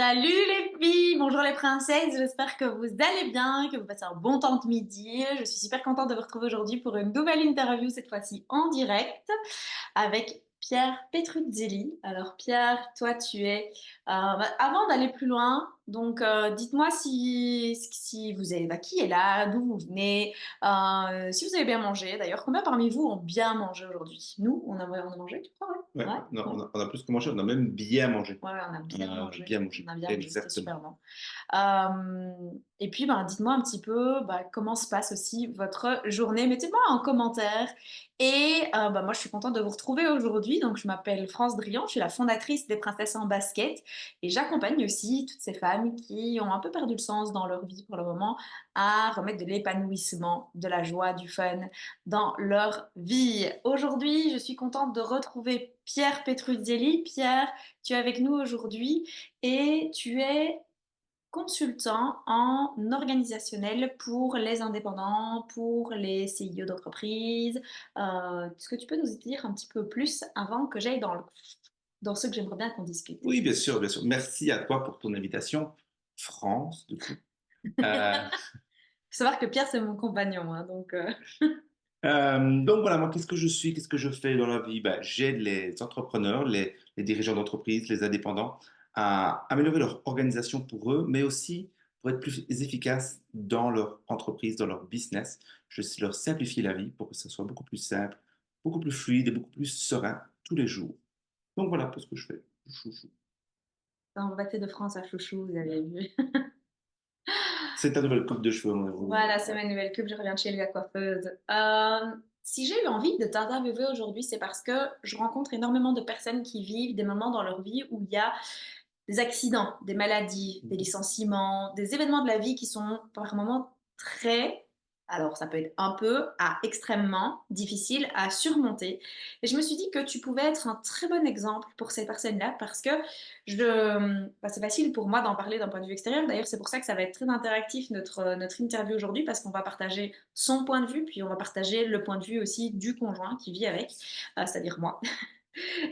Salut les filles, bonjour les princesses, j'espère que vous allez bien, que vous passez un bon temps de midi. Je suis super contente de vous retrouver aujourd'hui pour une nouvelle interview, cette fois-ci en direct, avec Pierre Petruzzelli. Alors Pierre, toi tu es... avant d'aller plus loin, donc dites-moi si vous avez... qui est là, d'où vous venez, si vous avez bien mangé. D'ailleurs, combien parmi vous ont bien mangé aujourd'hui? Nous, on a mangé, tu crois? Ouais, Ouais, ouais, non, ouais. on a plus que mangé, on a même bien mangé. Ouais, on a bien mangé. Bien On mangé, a bien mangé, c'était exactement. super bon. Et puis, ben, dites-moi un petit peu comment se passe aussi votre journée. Mettez-moi en commentaire. Et moi, je suis contente de vous retrouver aujourd'hui. Donc, je m'appelle France Drian, je suis la fondatrice des Princesses en Basket. Et j'accompagne aussi toutes ces femmes qui ont un peu perdu le sens dans leur vie pour le moment à remettre de l'épanouissement, de la joie, du fun dans leur vie. Aujourd'hui, je suis contente de retrouver Pierre Petruzzelli. Pierre, tu es avec nous aujourd'hui et tu es consultant en organisationnel pour les indépendants, pour les CIO d'entreprise. Est-ce que tu peux nous dire un petit peu plus avant que j'aille dans ce que j'aimerais bien qu'on discute? Oui, bien sûr, bien sûr. Merci à toi pour ton invitation, France, du coup. Euh, Faut savoir que Pierre, c'est mon compagnon, hein, donc donc voilà, moi, qu'est-ce que je suis, qu'est-ce que je fais dans la vie? Ben, j'aide les entrepreneurs, les dirigeants d'entreprise, les indépendants à améliorer leur organisation pour eux, mais aussi pour être plus efficaces dans leur entreprise, dans leur business. Je sais leur simplifier la vie pour que ça soit beaucoup plus simple, beaucoup plus fluide et beaucoup plus serein tous les jours. Donc voilà ce que je fais. Chouchou. on va passer de France à Chouchou, vous avez vu. C'est ta nouvelle coupe de cheveux, mon vous. Voilà, c'est ma nouvelle coupe, je reviens de chez la coiffeuse. Si j'ai eu envie de t'interviewer aujourd'hui, c'est parce que je rencontre énormément de personnes qui vivent des moments dans leur vie où il y a des accidents, des maladies, des licenciements, des événements de la vie qui sont par moments très, alors ça peut être un peu à extrêmement difficile à surmonter. Et je me suis dit que tu pouvais être un très bon exemple pour ces personnes-là parce que c'est facile pour moi d'en parler d'un point de vue extérieur. D'ailleurs, c'est pour ça que ça va être très interactif notre interview aujourd'hui parce qu'on va partager son point de vue, puis on va partager le point de vue aussi du conjoint qui vit avec, c'est-à-dire moi.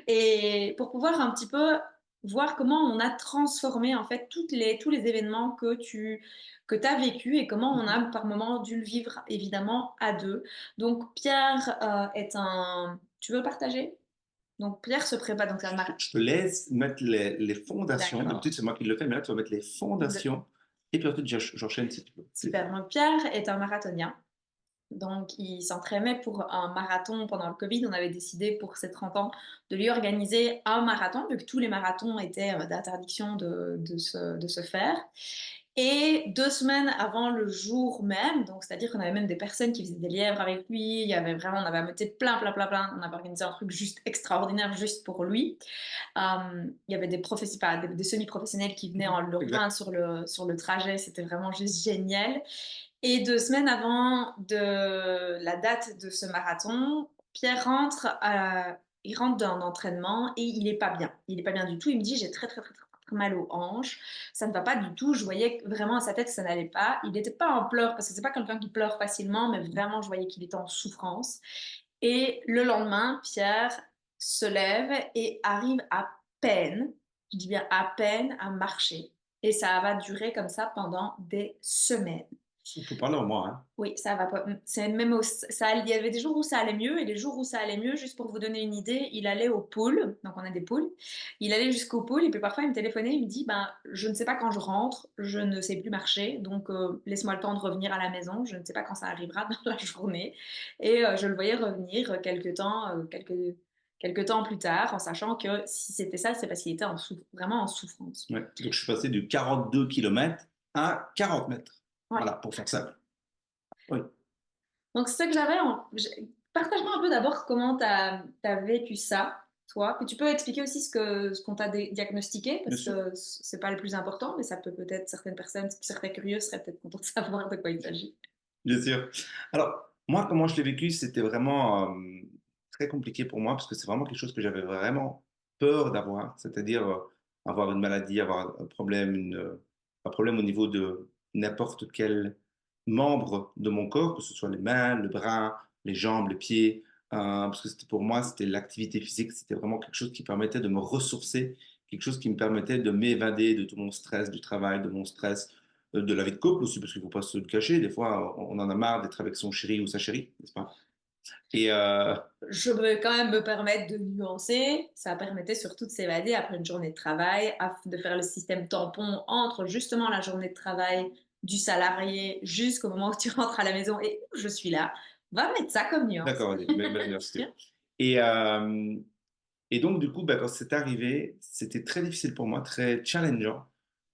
Et pour pouvoir un petit peu voir comment on a transformé en fait tous les événements que tu as vécu et comment on a par moment dû le vivre évidemment à deux. Donc Pierre est un... Tu veux le partager? Donc Pierre se prépare, donc c'est un Je te laisse mettre les fondations. D'accord. D'habitude, c'est moi qui le fais, mais là, tu vas mettre les fondations. Et puis ensuite, j'enchaîne si tu veux. Super. Donc Pierre est un marathonien. Donc, il s'entraînait pour un marathon pendant le Covid. On avait décidé pour ses 30 ans de lui organiser un marathon, vu que tous les marathons étaient d'interdiction de se faire. Et 2 semaines avant le jour même, donc c'est-à-dire qu'on avait même des personnes qui faisaient des lièvres avec lui, il y avait vraiment, on avait ameuté plein, plein, plein, plein, on avait organisé un truc juste extraordinaire juste pour lui. Il y avait des professionnels, des semi-professionnels qui venaient en le Exact. rejoindre sur le trajet, c'était vraiment juste génial. Et 2 semaines avant de la date de ce marathon, Pierre il rentre d'un entraînement et il est pas bien. Il est pas bien du tout. Il me dit j'ai très très très très très mal aux hanches. Ça ne va pas du tout. Je voyais vraiment à sa tête que ça n'allait pas. Il n'était pas en pleurs parce que c'est pas quelqu'un qui pleure facilement, mais vraiment je voyais qu'il était en souffrance. Et le lendemain, Pierre se lève et arrive à peine, je dis bien à peine, à marcher. Et ça va durer comme ça pendant des semaines. On peut parler en moi, hein. Oui, ça va pas. C'est même il y avait des jours où ça allait mieux et les jours où ça allait mieux, juste pour vous donner une idée, il allait au pool, donc on a des pools. Il allait jusqu'au pool et puis parfois il me téléphonait, il me dit ben je ne sais pas quand je rentre, je ne sais plus marcher, donc laisse-moi le temps de revenir à la maison, je ne sais pas quand ça arrivera dans la journée. Et je le voyais revenir quelques temps plus tard, en sachant que si c'était ça, c'est parce qu'il était vraiment en souffrance. Ouais. Donc, je suis passé de 42 kilomètres à 40 mètres. Ouais. Voilà, pour faire simple. Oui, Donc, c'est ça que j'avais. Partage-moi un peu d'abord comment tu as vécu ça, toi. Puis tu peux expliquer aussi ce qu'on t'a diagnostiqué, bien parce sûr. que c'est pas le plus important, mais ça peut peut-être certaines personnes qui seraient curieuses seraient peut-être contentes de savoir de quoi il s'agit. Bien sûr. Alors, moi, comment je l'ai vécu, c'était vraiment très compliqué pour moi parce que c'est vraiment quelque chose que j'avais vraiment peur d'avoir, c'est-à-dire avoir une maladie, avoir un problème, un problème au niveau de n'importe quel membre de mon corps, que ce soit les mains, le bras, les jambes, les pieds, parce que pour moi, c'était l'activité physique, c'était vraiment quelque chose qui permettait de me ressourcer quelque chose qui me permettait de m'évader de tout mon stress du travail, de mon stress de la vie de couple aussi, parce qu'il ne faut pas se le cacher. Des fois, on en a marre d'être avec son chéri ou sa chérie, n'est-ce pas? Et Je vais quand même me permettre de nuancer. Ça permettait surtout de s'évader après une journée de travail, de faire le système tampon entre justement la journée de travail du salarié jusqu'au moment où tu rentres à la maison et je suis là. On va mettre ça comme nuance. d'accord, allez, merci. Et, euh, et donc, du coup, bah, quand c'est arrivé, c'était très difficile pour moi, très challengeant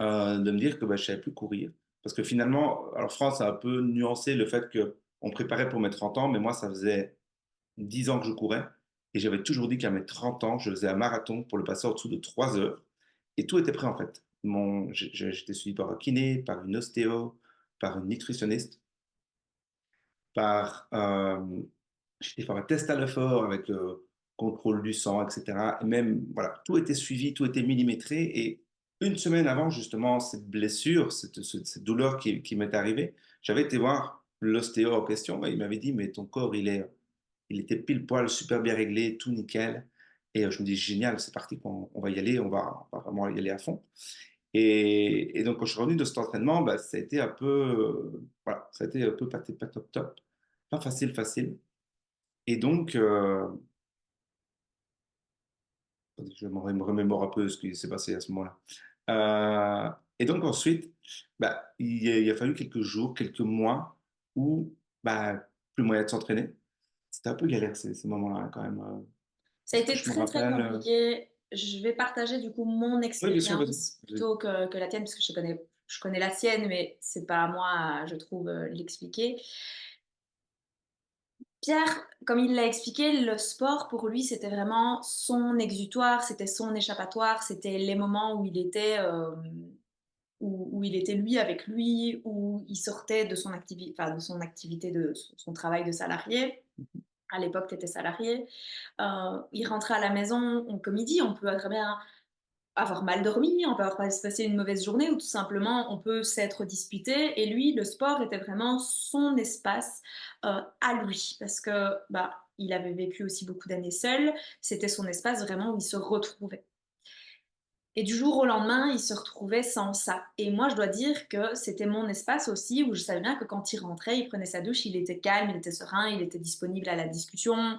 de me dire que bah, je ne savais plus courir. Parce que finalement, alors France a un peu nuancé le fait qu'on préparait pour mes 30 ans, mais moi, ça faisait 10 ans que je courais. Et j'avais toujours dit qu'à mes 30 ans, je faisais un marathon pour le passer en dessous de 3 heures. Et tout était prêt, en fait. J'étais suivi par un kiné, par une ostéo, par une nutritionniste, par j'étais faire un test à l'effort avec le contrôle du sang, etc. Et même, voilà, tout était suivi, tout était millimétré. Et une semaine avant, justement, cette blessure, cette douleur qui m'est arrivée, j'avais été voir l'ostéo en question. Et il m'avait dit, mais ton corps, il était pile poil, super bien réglé, tout nickel. Et je me dis, génial, c'est parti, on va y aller, on va vraiment y aller à fond. Et donc, quand je suis revenu de cet entraînement, bah, ça a été un peu, voilà, ça a été un peu pas top top, pas facile, facile. Et donc, je me remémore un peu ce qui s'est passé à ce moment-là. Et donc ensuite, bah, il a fallu quelques jours, quelques mois où bah, plus moyen de s'entraîner. C'était un peu galère ces moments-là hein, quand même. Ça a Parce que été je me très très rappelle. compliqué. Je vais partager du coup mon Oui, bien sûr, vas-y. expérience Vas-y. plutôt que la tienne parce que je connais la sienne, mais c'est pas à moi, je trouve, l'expliquer. Pierre, comme il l'a expliqué, le sport pour lui c'était vraiment son exutoire, c'était son échappatoire, c'était les moments où il était où il était lui avec lui, où il sortait de son activité, enfin de son activité, de son travail de salarié. À l'époque, tu étais salarié. Il rentrait à la maison, comme il dit, on peut très bien avoir mal dormi, on peut avoir passé une mauvaise journée ou tout simplement on peut s'être disputé. Et lui, le sport était vraiment son espace à lui parce que bah, il avait vécu aussi beaucoup d'années seul. C'était son espace vraiment où il se retrouvait. Et du jour au lendemain, il se retrouvait sans ça. Et moi, je dois dire que c'était mon espace aussi, où je savais bien que quand il rentrait, il prenait sa douche, il était calme, il était serein, il était disponible à la discussion.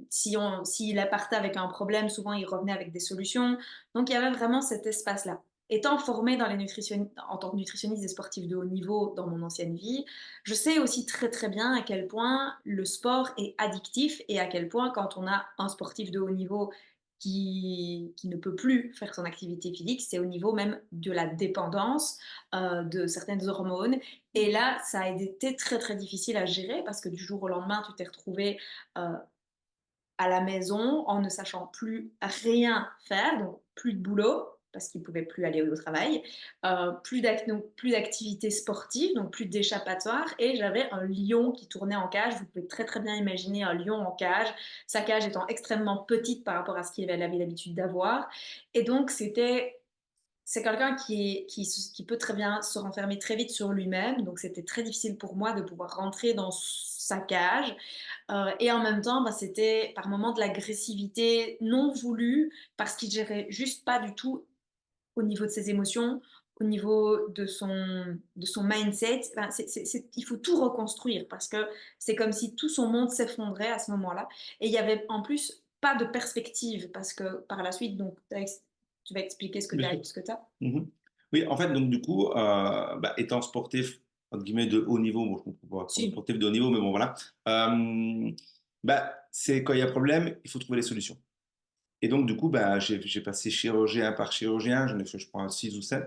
S'il partait avec un problème, souvent il revenait avec des solutions. Donc il y avait vraiment cet espace-là. Étant formée en tant que nutritionniste et sportive de haut niveau dans mon ancienne vie, je sais aussi très très bien à quel point le sport est addictif et à quel point quand on a un sportif de haut niveau qui ne peut plus faire son activité physique, c'est au niveau même de la dépendance de certaines hormones. Et là, ça a été très très difficile à gérer parce que du jour au lendemain, tu t'es retrouvé euh, à la maison en ne sachant plus rien faire, donc plus de boulot parce qu'il ne pouvait plus aller au travail, plus d'activités sportives, donc plus d'échappatoire, et j'avais un lion qui tournait en cage. Vous pouvez très très bien imaginer un lion en cage, sa cage étant extrêmement petite par rapport à ce qu'il avait l'habitude d'avoir, et donc c'est quelqu'un qui peut très bien se renfermer très vite sur lui-même, donc c'était très difficile pour moi de pouvoir rentrer dans sa cage. Et en même temps, bah, c'était par moments de l'agressivité non voulue parce qu'il gérait juste pas du tout au niveau de ses émotions, au niveau de son mindset. Enfin, il faut tout reconstruire parce que c'est comme si tout son monde s'effondrait à ce moment-là. Et il y avait en plus pas de perspective parce que par la suite, donc, tu vas expliquer Bien sûr. ce que tu as. Mhm. Oui, en fait, donc du coup, bah, étant sportif, entre guillemets, de haut niveau, bon, je ne comprends pas pour Si. sportif de haut niveau, mais bon, voilà, bah, c'est quand il y a problème, il faut trouver les solutions. Et donc, du coup, bah, j'ai passé chirurgien par chirurgien, j'en ai fait, je crois, 6 ou 7,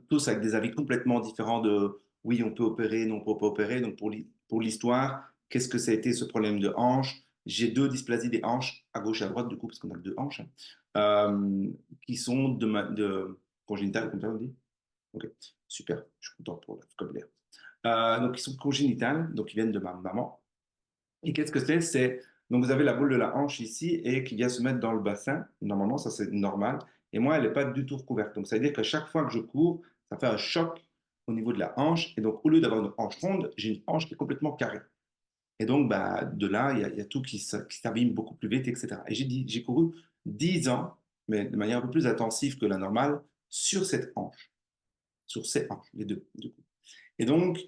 tous avec des avis complètement différents de oui, on peut opérer, non, on peut pas opérer. Donc, pour l'histoire, qu'est-ce que ça a été ce problème de hanche? J'ai deux dysplasies des hanches, à gauche et à droite, du coup, parce qu'on a que deux hanches, hein, euh, qui sont de congénitales, comme ça on dit. Ok, super, je suis content pour le vocabulaire. Donc, ils sont congénitales, donc ils viennent de ma maman. Et qu'est-ce que c'est? Donc vous avez la boule de la hanche ici et qui vient se mettre dans le bassin. Normalement, ça c'est normal. Et moi, elle n'est pas du tout recouverte. Donc ça veut dire qu'à chaque fois que je cours, ça fait un choc au niveau de la hanche. Et donc au lieu d'avoir une hanche ronde, j'ai une hanche qui est complètement carrée. Et donc bah, de là, il y a tout qui s'abîme beaucoup plus vite, etc. Et j'ai couru 10 ans mais de manière un peu plus intensive que la normale, sur cette hanche, sur ces hanches, les deux, du coup. Et donc,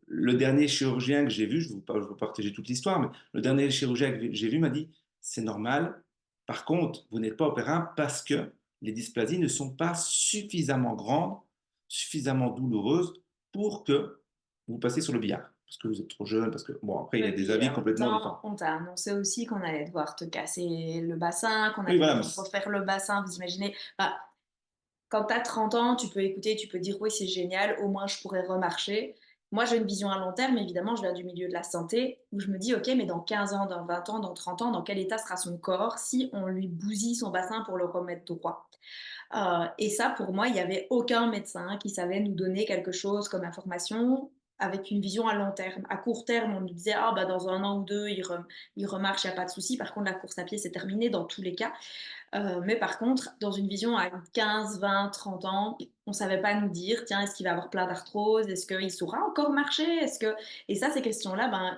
le dernier chirurgien que j'ai vu, je ne vais vous partager toute l'histoire, mais le dernier chirurgien que j'ai vu m'a dit, c'est normal, par contre, vous n'êtes pas opérable parce que les dysplasies ne sont pas suffisamment grandes, suffisamment douloureuses pour que vous passiez sur le billard. Parce que vous êtes trop jeune, parce que, bon, après, il y Et a des puis avis en même complètement temps, différents. on t'a annoncé aussi qu'on allait devoir te casser le bassin, qu'on Oui, allait voilà, devoir refaire le bassin. Vous imaginez, bah, quand tu as 30 ans, tu peux écouter, tu peux dire oui, c'est génial, au moins je pourrais remarcher. Moi, j'ai une vision à long terme, évidemment, je viens du milieu de la santé, où je me dis, ok, mais dans 15 ans, dans 20 ans, dans 30 ans, dans quel état sera son corps si on lui bousille son bassin pour le remettre droit? Et ça, pour moi, il n'y avait aucun médecin qui savait nous donner quelque chose comme information avec une vision à long terme. À court terme, on nous disait, ah, bah, dans un an ou deux, il remarche, il n'y a pas de souci. Par contre, la course à pied, c'est terminé dans tous les cas. Mais par contre, dans une vision à 15, 20, 30 ans, on ne savait pas nous dire, tiens, est-ce qu'il va avoir plein d'arthrose? Est-ce qu'il saura encore marcher? Est-ce que... Et ça, ces questions-là, ben,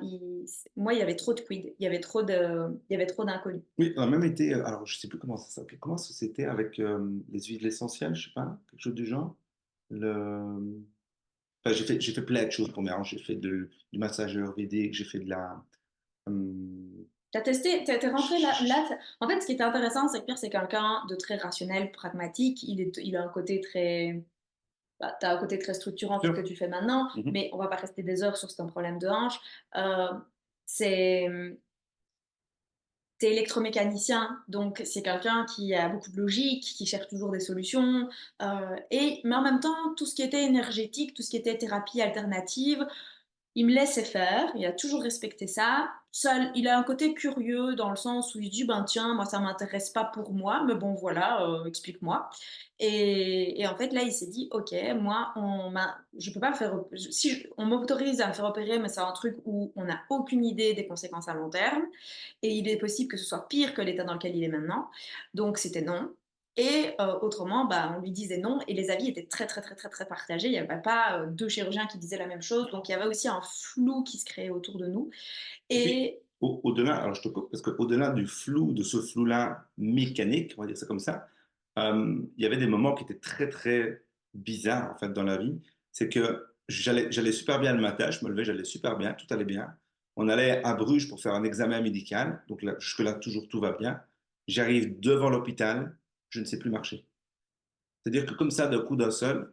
moi, il y avait trop de quid, il y avait trop d'inconnus. oui, on a même été, alors je sais plus comment ça s'appelait, comment c'était avec les huiles essentielles, je sais pas, quelque chose du genre. Le... Enfin, j'ai fait plein de choses pour mes hanches. J'ai fait du massage ayurvédique, j'ai fait de la. hum, T'as testé, t'es rentré là, ch- En fait, ce qui est intéressant, c'est que Pierre, c'est quelqu'un de très rationnel, pragmatique. Il a un côté très, bah, t'as un côté très structurant sur ce que Sûr. tu fais maintenant, Mhm. mais on va pas rester des heures sur ce problème de hanche. Euh, c'est, T'es électromécanicien, donc c'est quelqu'un qui a beaucoup de logique, qui cherche toujours des solutions. Mais en même temps, tout ce qui était énergétique, tout ce qui était thérapie alternative, il me laissait faire, il a toujours respecté ça. Seul, il a un côté curieux dans le sens où il dit, ben tiens, moi ça m'intéresse pas pour moi, mais bon voilà, explique-moi. Et en fait là, il s'est dit, ok, moi je peux pas me faire, on m'autorise à me faire opérer, mais c'est un truc où on n'a aucune idée des conséquences à long terme, et il est possible que ce soit pire que l'état dans lequel il est maintenant. Donc c'était non. Et autrement, bah, on lui disait non, et les avis étaient très très très très très partagés. Il n'y avait pas deux chirurgiens qui disaient la même chose, donc il y avait aussi un flou qui se créait autour de nous. Et puis, Et au-delà, alors je te coupe, parce qu'au-delà du flou, de ce flou-là mécanique, on va dire ça comme ça, il y avait des moments qui étaient très, très bizarres, en fait, dans la vie. C'est que j'allais super bien le matin, je me levais, j'allais super bien, tout allait bien. On allait à Bruges pour faire un examen médical, donc là, jusque-là, toujours tout va bien. J'arrive devant l'hôpital, je ne sais plus marcher. C'est-à-dire que comme ça, d'un coup d'un seul,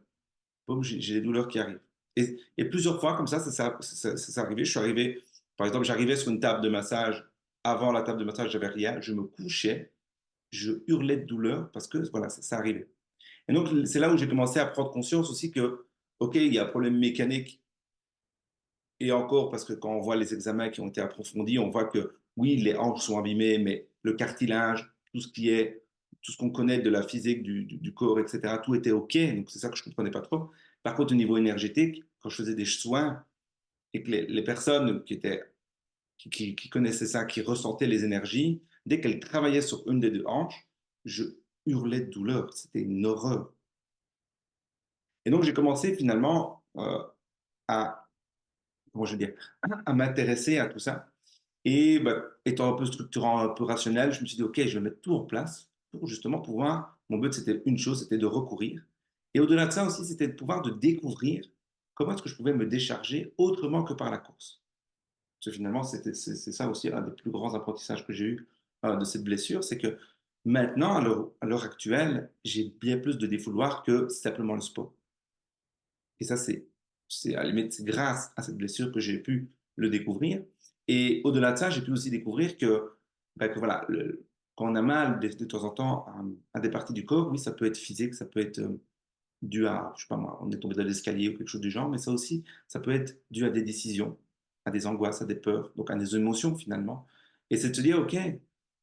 boum, j'ai des douleurs qui arrivent. Et plusieurs fois, comme ça s'est arrivé. Je suis arrivé, par exemple, j'arrivais sur une table de massage. Avant la table de massage, j'avais rien. Je me couchais, je hurlais de douleur parce que voilà, ça arrivait. Et donc, c'est là où j'ai commencé à prendre conscience aussi que, OK, il y a un problème mécanique. Et encore, parce que quand on voit les examens qui ont été approfondis, on voit que oui, les hanches sont abîmées, mais le cartilage, tout ce qu'on connaît de la physique du corps, etc., tout était OK. Donc, c'est ça que je ne comprenais pas trop. Par contre, au niveau énergétique, quand je faisais des soins et que les personnes qui connaissaient ça, qui ressentaient les énergies, dès qu'elles travaillaient sur une des deux hanches, je hurlais de douleur. C'était une horreur. Et donc, j'ai commencé finalement à, comment je veux dire, à m'intéresser à tout ça. Et bah, étant un peu structurant, un peu rationnel, je me suis dit, OK, je vais mettre tout en place pour justement pouvoir, mon but c'était une chose, c'était de recourir. Et au-delà de ça aussi, c'était de pouvoir de découvrir comment est-ce que je pouvais me décharger autrement que par la course. Parce que finalement, c'est ça aussi un des plus grands apprentissages que j'ai eu de cette blessure, c'est que maintenant, à l'heure actuelle, j'ai bien plus de défouloir que simplement le sport. Et ça, à la limite, c'est grâce à cette blessure que j'ai pu le découvrir. Et au-delà de ça, j'ai pu aussi découvrir que voilà, quand on a mal de temps en temps à des parties du corps, oui, ça peut être physique, ça peut être dû à, je sais pas moi, on est tombé dans l'escalier ou quelque chose du genre, mais ça aussi, ça peut être dû à des décisions, à des angoisses, à des peurs, donc à des émotions finalement. Et c'est de se dire, OK,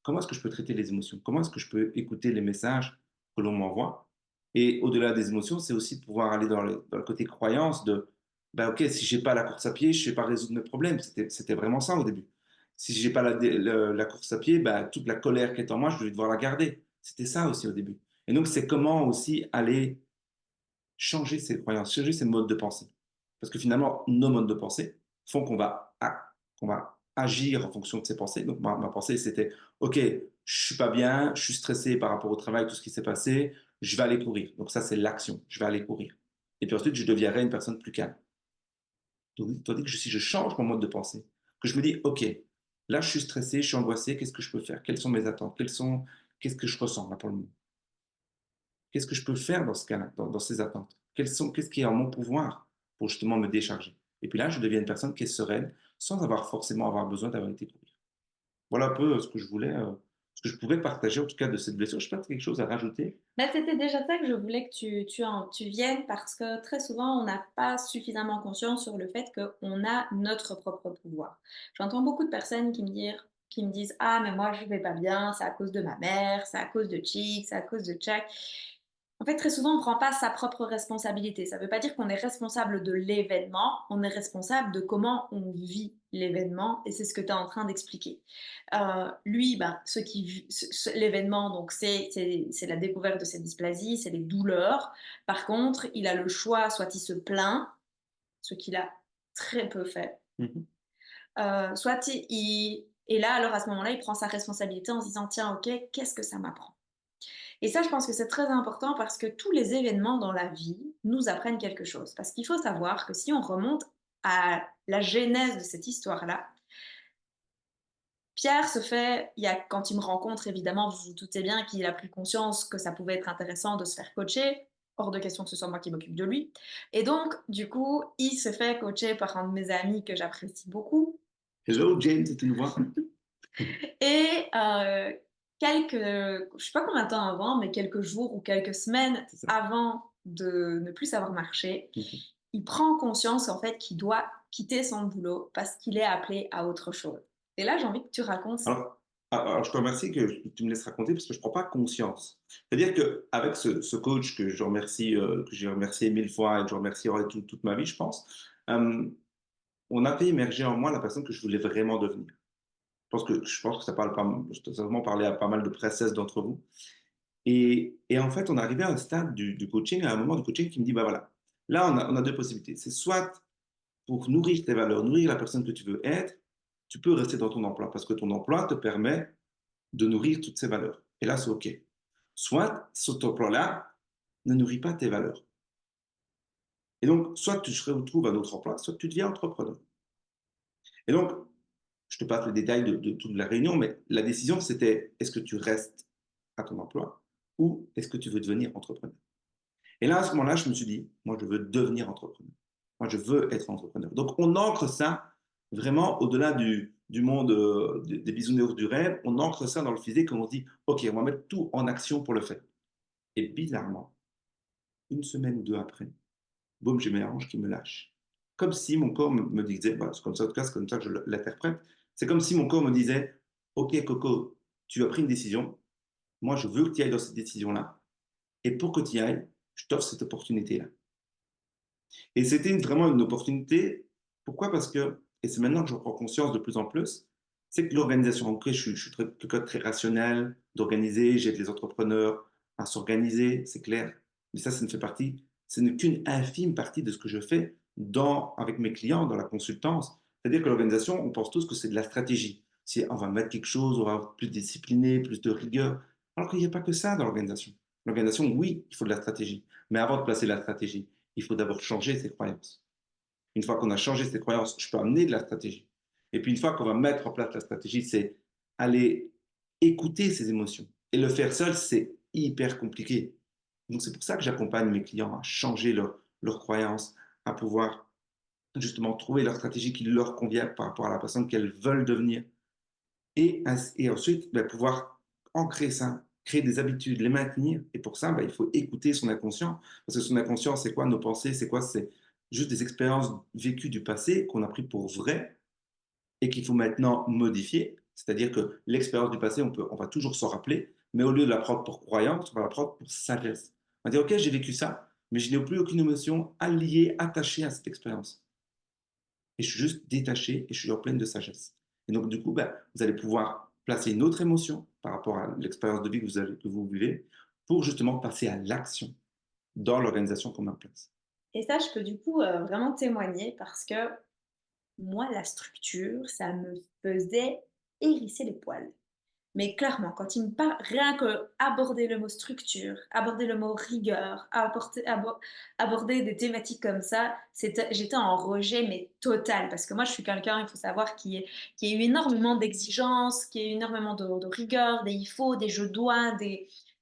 comment est-ce que je peux traiter les émotions? Comment est-ce que je peux écouter les messages que l'on m'envoie? Et au-delà des émotions, c'est aussi de pouvoir aller dans le côté croyance de, ben OK, si j'ai pas la course à pied, je sais pas résoudre mes problèmes. C'était vraiment ça au début. Si j'ai pas la course à pied, ben, toute la colère qui est en moi, je vais devoir la garder. C'était ça aussi au début. Et donc, c'est comment aussi aller changer ses croyances, changer ses modes de pensée. Parce que finalement, nos modes de pensée font qu'on va agir en fonction de ses pensées. Donc, ma pensée, c'était, OK, je suis pas bien, je suis stressé par rapport au travail, tout ce qui s'est passé, je vais aller courir. Donc ça, c'est l'action, je vais aller courir. Et puis ensuite, je deviendrai une personne plus calme. Tandis que si je change mon mode de pensée, que je me dis, OK, là, je suis stressé, je suis angoissé, qu'est-ce que je peux faire? Quelles sont mes attentes? Qu'est-ce que je ressens là pour le moment? Qu'est-ce que je peux faire dans ce cas-là, dans ces attentes? Qu'est-ce qui est en mon pouvoir pour justement me décharger? Et puis là, je deviens une personne qui est sereine, sans avoir forcément avoir besoin d'avoir été courir. Voilà un peu ce que je voulais, ce que je pouvais partager en tout cas de cette blessure. Je sais pas si tu as quelque chose à rajouter. Bah, c'était déjà ça que je voulais que tu viennes parce que très souvent, on n'a pas suffisamment conscience sur le fait qu'on a notre propre pouvoir. J'entends beaucoup de personnes qui me disent: «Ah, mais moi, je vais pas bien, c'est à cause de ma mère, c'est à cause de Chick, c'est à cause de Tchac». En fait, très souvent, on ne prend pas sa propre responsabilité. Ça ne veut pas dire qu'on est responsable de l'événement, on est responsable de comment on vit l'événement et c'est ce que tu es en train d'expliquer. Lui, ben, l'événement, donc c'est la découverte de cette dysplasie, c'est les douleurs. Par contre, il a le choix, soit il se plaint, ce qu'il a très peu fait, Mhm. soit et là, alors à ce moment-là, il prend sa responsabilité en se disant: «Tiens, OK, qu'est-ce que ça m'apprend?» Et ça, je pense que c'est très important parce que tous les événements dans la vie nous apprennent quelque chose. Parce qu'il faut savoir que si on remonte à la genèse de cette histoire-là, Pierre se fait, quand il me rencontre, évidemment, vous vous doutez bien qu'il a pris conscience que ça pouvait être intéressant de se faire coacher. Hors de question que ce soit moi qui m'occupe de lui. Et donc, du coup, il se fait coacher par un de mes amis que j'apprécie beaucoup. Hello James, c'est une voix. Et je sais pas combien de temps avant, mais quelques jours ou quelques semaines C'est ça. avant de ne plus savoir marcher, Mhm. il prend conscience en fait qu'il doit quitter son boulot parce qu'il est appelé à autre chose. Et là, j'ai envie que tu racontes. Alors, alors, je te remercie que tu me laisses raconter parce que je ne prends pas conscience. C'est-à-dire qu'avec ce coach que je remercie, que j'ai remercié mille fois et que je remercierai toute ma vie, je pense, on a fait émerger en moi la personne que je voulais vraiment devenir. Je pense que ça parle pas, je dois certainement parler à pas mal de princesses d'entre vous. Et en fait, on est arrivé à un stade du coaching, à un moment du coaching qui me dit, bah voilà, là, on a deux possibilités. C'est soit pour nourrir tes valeurs, nourrir la personne que tu veux être, tu peux rester dans ton emploi parce que ton emploi te permet de nourrir toutes ces valeurs. Et là, c'est OK. Soit cet emploi-là ne nourrit pas tes valeurs. Et donc, soit tu te retrouves à un autre emploi, soit tu deviens entrepreneur. Et donc, je te passe les détails de toute la réunion, mais la décision, c'était est-ce que tu restes à ton emploi ou est-ce que tu veux devenir entrepreneur? Et là, à ce moment-là, je me suis dit, moi, je veux devenir entrepreneur. Moi, je veux être entrepreneur. Donc, on ancre ça vraiment au-delà du monde des bisounours du rêve. On ancre ça dans le physique et on se dit, OK, on va mettre tout en action pour le faire. Et bizarrement, une semaine ou deux après, boum, j'ai mes hanches qui me lâchent. Comme si mon corps me disait, bah, c'est comme ça, en tout cas, c'est comme ça que je l'interprète. C'est comme si mon corps me disait, OK, Coco, tu as pris une décision. Moi, je veux que tu ailles dans cette décision-là. Et pour que tu y ailles, je t'offre cette opportunité-là. Et c'était vraiment une opportunité. Pourquoi? Parce que, et c'est maintenant que j'en prends conscience de plus en plus, c'est que l'organisation, ok, je suis quelqu'un de très rationnel, d'organiser, j'aide les entrepreneurs à s'organiser, c'est clair. Mais ça ne fait partie, ce n'est qu'une infime partie de ce que je fais avec mes clients, dans la consultance. C'est-à-dire que l'organisation, on pense tous que c'est de la stratégie. Si on va mettre quelque chose, on va être plus discipliné, plus de rigueur. Alors qu'il n'y a pas que ça dans l'organisation. L'organisation, oui, il faut de la stratégie. Mais avant de placer la stratégie, il faut d'abord changer ses croyances. Une fois qu'on a changé ses croyances, je peux amener de la stratégie. Et puis une fois qu'on va mettre en place la stratégie, c'est aller écouter ses émotions. Et le faire seul, c'est hyper compliqué. Donc c'est pour ça que j'accompagne mes clients à changer leurs croyances, à pouvoir justement trouver leur stratégie qui leur convient par rapport à la personne qu'elles veulent devenir. Et ensuite, ben, pouvoir ancrer ça, créer des habitudes, les maintenir. Et pour ça, ben, il faut écouter son inconscient. Parce que son inconscient, c'est quoi nos pensées? C'est quoi? C'est juste des expériences vécues du passé qu'on a pris pour vraies et qu'il faut maintenant modifier. C'est-à-dire que l'expérience du passé, on va toujours s'en rappeler, mais au lieu de la prendre pour croyance, on va la prendre pour sagesse. On va dire, OK, j'ai vécu ça, mais je n'ai plus aucune émotion alliée, attachée à cette expérience. Et je suis juste détaché et je suis en pleine de sagesse. Et donc, du coup, ben, vous allez pouvoir placer une autre émotion par rapport à l'expérience de vie que vous vivez pour justement passer à l'action dans l'organisation qu'on met en place. Et ça, je peux du coup vraiment témoigner parce que moi, la structure, ça me faisait hérisser les poils. Mais clairement, quand il me parle, rien que aborder le mot structure, aborder le mot rigueur, aborder des thématiques comme ça, j'étais en rejet, mais total. Parce que moi, je suis quelqu'un, il faut savoir, qui a eu énormément d'exigences, qui a eu énormément de rigueur, des il faut, des je dois,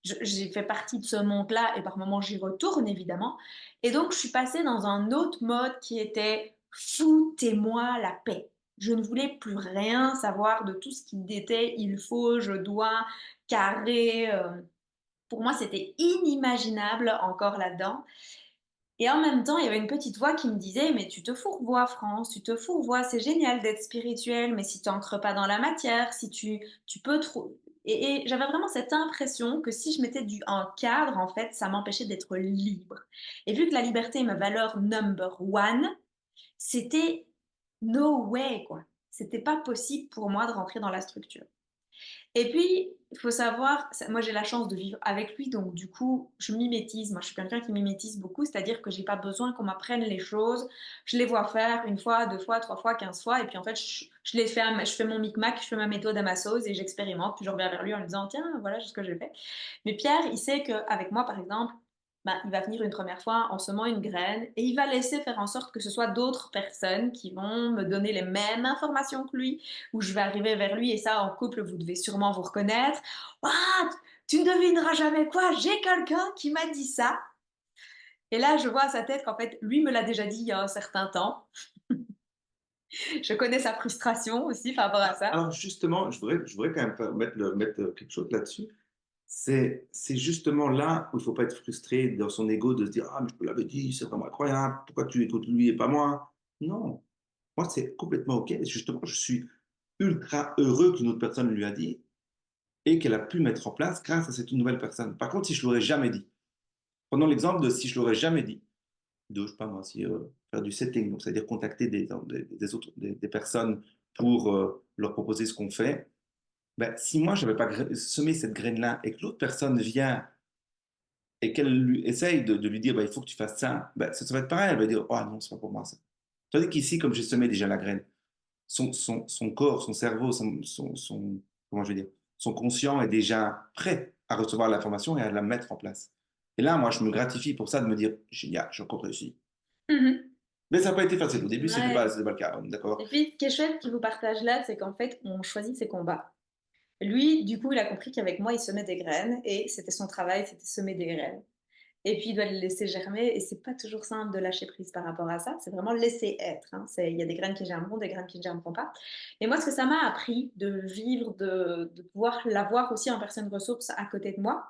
j'ai fait partie de ce monde-là et par moments j'y retourne évidemment. Et donc, je suis passée dans un autre mode qui était foutez-moi la paix. Je ne voulais plus rien savoir de tout ce qui était il faut, je dois, carré. Pour moi, c'était inimaginable encore là-dedans. Et en même temps, il y avait une petite voix qui me disait, mais tu te fourvoies, France, tu te fourvoies, c'est génial d'être spirituel, mais si tu n'ancres pas dans la matière, si tu peux trop... Et j'avais vraiment cette impression que si je mettais un cadre, en fait, ça m'empêchait d'être libre. Et vu que la liberté est ma valeur number one, c'était no way, quoi. C'était pas possible pour moi de rentrer dans la structure. Et puis, il faut savoir, moi j'ai la chance de vivre avec lui, donc du coup, je mimétise. Moi, je suis quelqu'un qui mimétise beaucoup, c'est-à-dire que j'ai pas besoin qu'on m'apprenne les choses. Je les vois faire une fois, deux fois, trois fois, 15 fois, et puis en fait, je les fais, je fais mon micmac, je fais ma méthode à ma sauce et j'expérimente. Puis je reviens vers lui en lui disant, tiens, voilà ce que j'ai fait. Mais Pierre, il sait qu'avec moi, par exemple, bah, il va venir une première fois en semant une graine et il va laisser faire en sorte que ce soit d'autres personnes qui vont me donner les mêmes informations que lui, où je vais arriver vers lui et ça en couple, vous devez sûrement vous reconnaître. Ah, tu ne devineras jamais quoi, j'ai quelqu'un qui m'a dit ça. Et là, je vois à sa tête qu'en fait, lui me l'a déjà dit il y a un certain temps. Je connais sa frustration aussi par rapport à ça. Alors justement, je voudrais quand même mettre quelque chose là-dessus. C'est justement là où il ne faut pas être frustré dans son ego de se dire: «Ah, mais je te l'avais dit, c'est vraiment incroyable, pourquoi tu écoutes lui et pas moi?» Non, moi, c'est complètement OK. Justement, je suis ultra heureux qu'une autre personne lui a dit et qu'elle a pu mettre en place grâce à cette nouvelle personne. Par contre, si je ne l'aurais jamais dit, prenons l'exemple de si je ne l'aurais jamais dit, de, je sais pas moi, si, faire du setting, donc c'est-à-dire contacter des personnes pour leur proposer ce qu'on fait. Ben, si moi, je n'avais pas semé cette graine-là et que l'autre personne vient et qu'elle lui essaye de lui dire, ben, il faut que tu fasses ça, ben, ça va être pareil. Elle va dire, oh non, c'est pas pour moi ça. Tandis qu'ici, comme j'ai semé déjà la graine, son corps, son cerveau, comment je vais dire, son conscient est déjà prêt à recevoir l'information et à la mettre en place. Et là, moi, je me gratifie pour ça de me dire, génial, j'ai encore réussi. Mhm. Mais ça n'a pas été facile. Au début, Ouais. c'était pas le cas, d'accord? Et puis, ce qui est chouette qu'il vous partage là, c'est qu'en fait, on choisit ses combats. Lui, du coup, il a compris qu'avec moi, il semait des graines et c'était son travail, c'était semer des graines. Et puis, il doit les laisser germer et c'est pas toujours simple de lâcher prise par rapport à ça. C'est vraiment laisser être, hein. Il y a des graines qui germeront, des graines qui ne germeront pas. Et moi, ce que ça m'a appris de vivre, de pouvoir l'avoir aussi en personne ressource à côté de moi,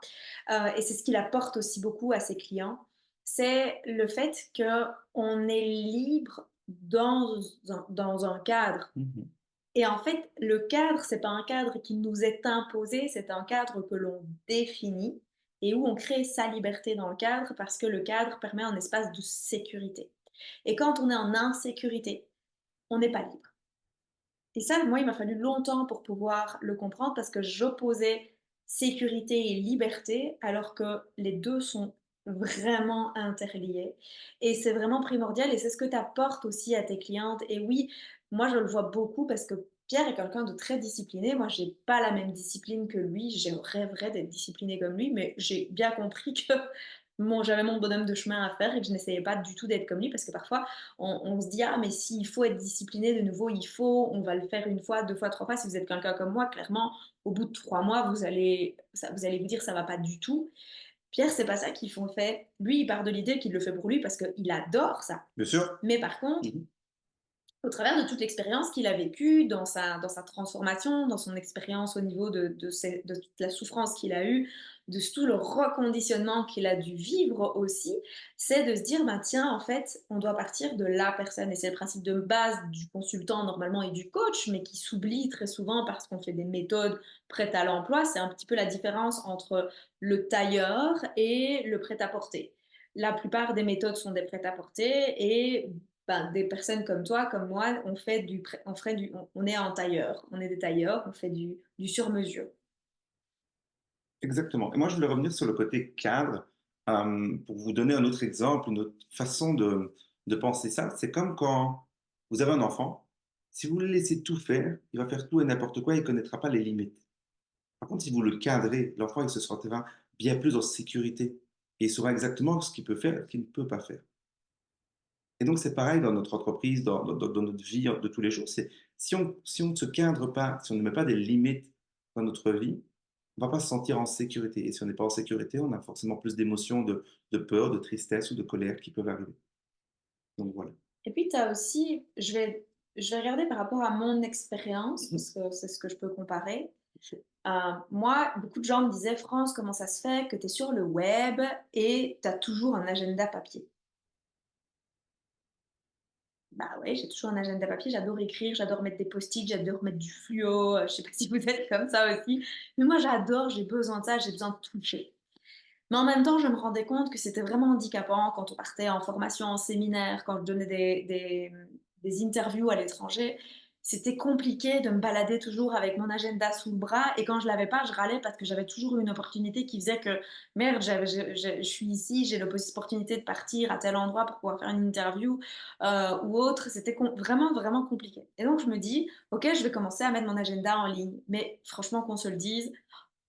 et c'est ce qu'il apporte aussi beaucoup à ses clients, c'est le fait qu'on est libre dans un cadre. Mhm. Et en fait, le cadre, c'est pas un cadre qui nous est imposé, c'est un cadre que l'on définit et où on crée sa liberté dans le cadre parce que le cadre permet un espace de sécurité. Et quand on est en insécurité, on n'est pas libre. Et ça, moi, il m'a fallu longtemps pour pouvoir le comprendre parce que j'opposais sécurité et liberté alors que les deux sont vraiment interliés. Et c'est vraiment primordial et c'est ce que tu apportes aussi à tes clientes. Et oui, moi, je le vois beaucoup parce que Pierre est quelqu'un de très discipliné. Moi, j'ai pas la même discipline que lui. Je rêverais d'être disciplinée comme lui, mais j'ai bien compris que j'avais mon bonhomme de chemin à faire et que je n'essayais pas du tout d'être comme lui parce que parfois, on se dit, ah, mais s'il faut être discipliné, de nouveau, on va le faire une fois, deux fois, trois fois. Si vous êtes quelqu'un comme moi, clairement, au bout de 3 mois, vous allez vous dire, ça va pas du tout. Pierre, c'est pas ça qu'il faut faire. Lui, il part de l'idée qu'il le fait pour lui parce qu'il adore ça. Bien sûr. Mais par contre, Mhm. au travers de toute l'expérience qu'il a vécue, dans sa transformation, dans son expérience au niveau de toute la souffrance qu'il a eue, de tout le reconditionnement qu'il a dû vivre aussi, c'est de se dire, bah, tiens, en fait, on doit partir de la personne. Et c'est le principe de base du consultant normalement et du coach, mais qui s'oublie très souvent parce qu'on fait des méthodes prêtes à l'emploi. C'est un petit peu la différence entre le tailleur et le prêt-à-porter. La plupart des méthodes sont des prêt-à-porter et ben, des personnes comme toi, comme moi, on est en tailleur, on est des tailleurs, on fait du sur-mesure. Exactement. Et moi, je voulais revenir sur le côté cadre pour vous donner un autre exemple, une autre façon de penser ça. C'est comme quand vous avez un enfant, si vous le laissez tout faire, il va faire tout et n'importe quoi, il ne connaîtra pas les limites. Par contre, si vous le cadrez, l'enfant, il se sentira bien plus en sécurité et il saura exactement ce qu'il peut faire et ce qu'il ne peut pas faire. Et donc, c'est pareil dans notre entreprise, dans notre vie de tous les jours. C'est si on ne se cadre pas, si on ne met pas des limites dans notre vie, on ne va pas se sentir en sécurité. Et si on n'est pas en sécurité, on a forcément plus d'émotions, de peur, de tristesse ou de colère qui peuvent arriver. Donc voilà. Et puis tu as aussi je vais regarder par rapport à mon expérience, Mhm. parce que c'est ce que je peux comparer. Bien sûr. Moi, beaucoup de gens me disaient: «France, comment ça se fait que tu es sur le web et tu as toujours un agenda papier?» Bah, ouais, j'ai toujours un agenda papier, j'adore écrire, j'adore mettre des post-it, j'adore mettre du fluo, je sais pas si vous êtes comme ça aussi, mais moi j'adore, j'ai besoin de ça, j'ai besoin de toucher. Mais en même temps, je me rendais compte que c'était vraiment handicapant quand on partait en formation, en séminaire, quand je donnais des interviews à l'étranger. C'était compliqué de me balader toujours avec mon agenda sous le bras. Et quand je l'avais pas, je râlais parce que j'avais toujours eu une opportunité qui faisait que merde, je suis ici, j'ai l'opportunité de partir à tel endroit pour pouvoir faire une interview ou autre. C'était vraiment, vraiment compliqué. Et donc, je me dis, OK, je vais commencer à mettre mon agenda en ligne. Mais franchement, qu'on se le dise,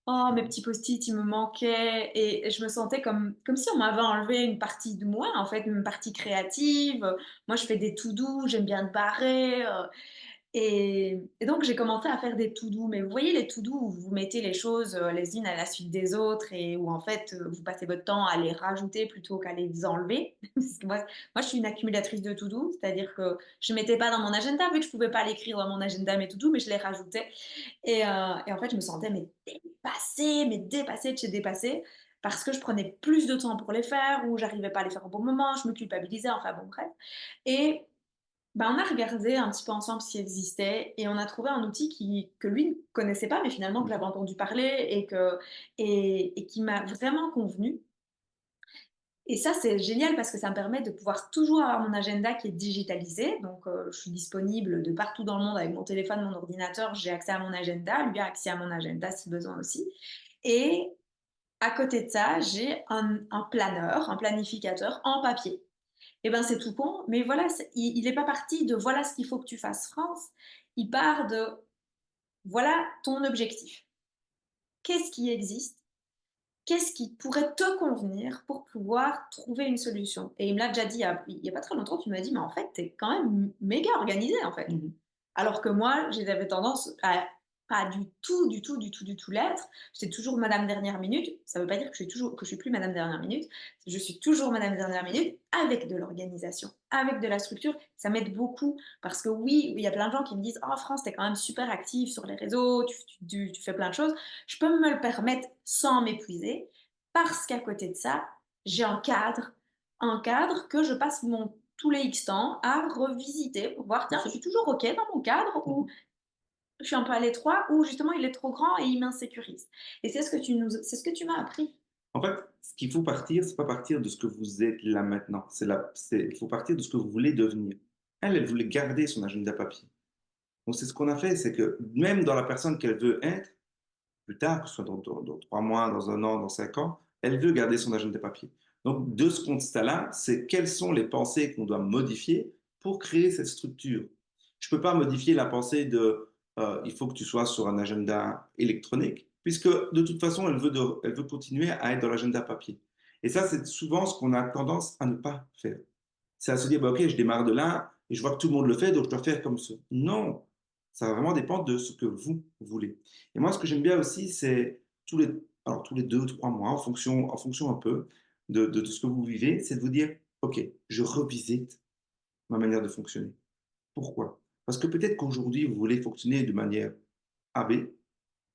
oh, mes Mhm. petits post-it, ils me manquaient et je me sentais comme si on m'avait enlevé une partie de moi, en fait, une partie créative. Moi, je fais des to-do, j'aime bien te barrer. Et donc, j'ai commencé à faire des to-do. Mais vous voyez, les to-do où vous mettez les choses les unes à la suite des autres et où, en fait, vous passez votre temps à les rajouter plutôt qu'à les enlever. Parce que moi, je suis une accumulatrice de to-do, c'est-à-dire que je ne mettais pas dans mon agenda, vu que je ne pouvais pas l'écrire dans mon agenda, mes to-do, mais je les rajoutais. Et en fait, je me sentais mais dépassée de chez dépassée parce que je prenais plus de temps pour les faire ou j'arrivais pas à les faire au bon moment, je me culpabilisais, enfin bon, bref. Et ben, on a regardé un petit peu ensemble ce qui existait et on a trouvé un outil que lui ne connaissait pas, mais finalement que Mhm. j'avais entendu parler et qui m'a vraiment convenu. Et ça, c'est génial parce que ça me permet de pouvoir toujours avoir mon agenda qui est digitalisé. Donc, je suis disponible de partout dans le monde avec mon téléphone, mon ordinateur. J'ai accès à mon agenda. Lui a accès à mon agenda si besoin aussi. Et à côté de ça, j'ai un planeur, un planificateur en papier. Et ben, c'est tout con, mais voilà, il n'est pas parti de voilà ce qu'il faut que tu fasses, France. Il part de voilà ton objectif. Qu'est-ce qui existe? Qu'est-ce qui pourrait te convenir pour pouvoir trouver une solution? Et il me l'a déjà dit il y a pas très longtemps, tu m'as dit: «Mais en fait, tu es quand même méga organisée, en fait». Mhm. Alors que moi, j'avais tendance à pas du tout, du tout, du tout, du tout l'être. J'étais toujours madame dernière minute. Ça ne veut pas dire que je suis plus madame dernière minute. Je suis toujours madame dernière minute avec de l'organisation, avec de la structure. Ça m'aide beaucoup parce que oui, il y a plein de gens qui me disent: «Oh France, tu es quand même super active sur les réseaux, tu fais plein de choses». Je peux me le permettre sans m'épuiser parce qu'à côté de ça, j'ai un cadre que je passe tous les X temps à revisiter pour voir, Bien tiens, je sûr. suis toujours OK dans mon cadre ou Mhm. je suis un peu à l'étroit ou justement il est trop grand et il m'insécurise. Et c'est ce que tu m'as appris. En fait, ce qu'il faut partir, c'est pas partir de ce que vous êtes là maintenant. Il faut partir de ce que vous voulez devenir. Elle voulait garder son agenda papier. Donc, c'est ce qu'on a fait, c'est que même dans la personne qu'elle veut être, plus tard, que ce soit dans 3 mois, dans un an, dans 5 ans, elle veut garder son agenda papier. Donc, de ce constat-là, c'est quelles sont les pensées qu'on doit modifier pour créer cette structure. Je ne peux pas modifier la pensée de il faut que tu sois sur un agenda électronique, puisque de toute façon, elle veut continuer à être dans l'agenda papier. Et ça, c'est souvent ce qu'on a tendance à ne pas faire. C'est à se dire, bah, ok, je démarre de là et je vois que tout le monde le fait, donc je dois faire comme ça. Non, ça va vraiment dépendre de ce que vous voulez. Et moi, ce que j'aime bien aussi, c'est tous les 2 ou 3 mois, en fonction un peu de ce que vous vivez, c'est de vous dire, ok, je revisite ma manière de fonctionner. Pourquoi? Parce que peut-être qu'aujourd'hui, vous voulez fonctionner de manière AB,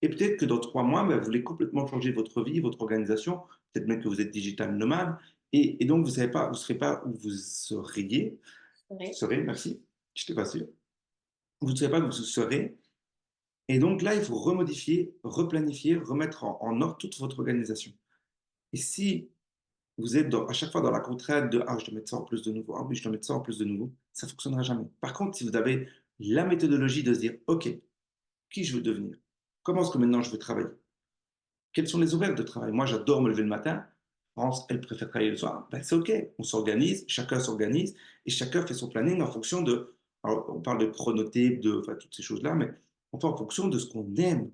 et peut-être que dans 3 mois, ben, vous voulez complètement changer votre vie, votre organisation. Peut-être même que vous êtes digital nomade. Et donc, vous savez pas, vous ne serez pas où vous seriez. Ouais. Serez, merci. Je n'étais pas sûr. Vous ne savez pas où vous serez. Et donc là, il faut remodifier, replanifier, remettre en ordre toute votre organisation. Et si vous êtes à chaque fois dans la contrainte de ah, je dois mettre ça en plus de nouveau, ah oui, je dois mettre ça en plus de nouveau, ça ne fonctionnera jamais. Par contre, si vous avez la méthodologie de se dire OK, qui je veux devenir? Comment est-ce que maintenant je veux travailler? Quels sont les horaires de travail? Moi, j'adore me lever le matin. France, elle préfère travailler le soir. Ben, c'est OK. On s'organise et chacun fait son planning en fonction de. Alors, on parle de chronotype, enfin, toutes ces choses-là, mais on fait en fonction de ce qu'on aime.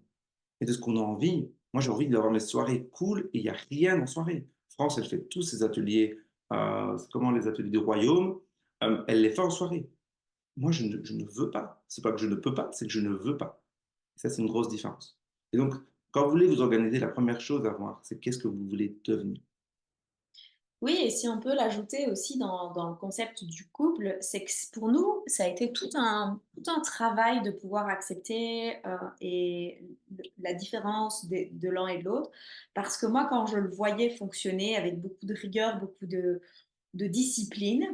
et de ce qu'on a envie. Moi, j'ai envie d'avoir mes soirées cool et il y a rien en soirée. France, elle fait tous ses ateliers, c'est comment les ateliers du royaume, elle les fait en soirée. Moi, je ne veux pas. C'est pas que je ne peux pas, c'est que je ne veux pas. Ça, c'est une grosse différence. Et donc, quand vous voulez vous organiser, la première chose à voir, c'est qu'est-ce que vous voulez devenir? Oui, et si on peut l'ajouter aussi dans le concept du couple, c'est que pour nous, ça a été tout un travail de pouvoir accepter la différence de l'un et de l'autre. Parce que moi, quand je le voyais fonctionner avec beaucoup de rigueur, beaucoup de discipline,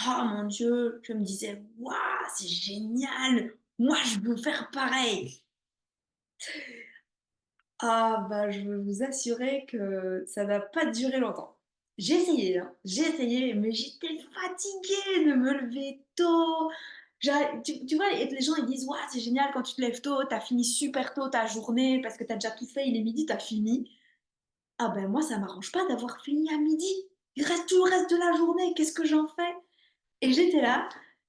oh mon Dieu, je me disais, waouh, c'est génial, moi je veux faire pareil. Ah bah, je veux vous assurer que ça va pas durer longtemps. J'ai essayé, hein, j'ai essayé, mais j'étais fatiguée de me lever tôt. Tu vois, et les gens ils disent: «Waouh, c'est génial quand tu te lèves tôt, tu as fini super tôt ta journée parce que tu as déjà tout fait, il est midi, tu as fini». Ah ben moi, ça m'arrange pas d'avoir fini à midi. Il reste tout le reste de la journée, qu'est-ce que j'en fais? Et j'étais là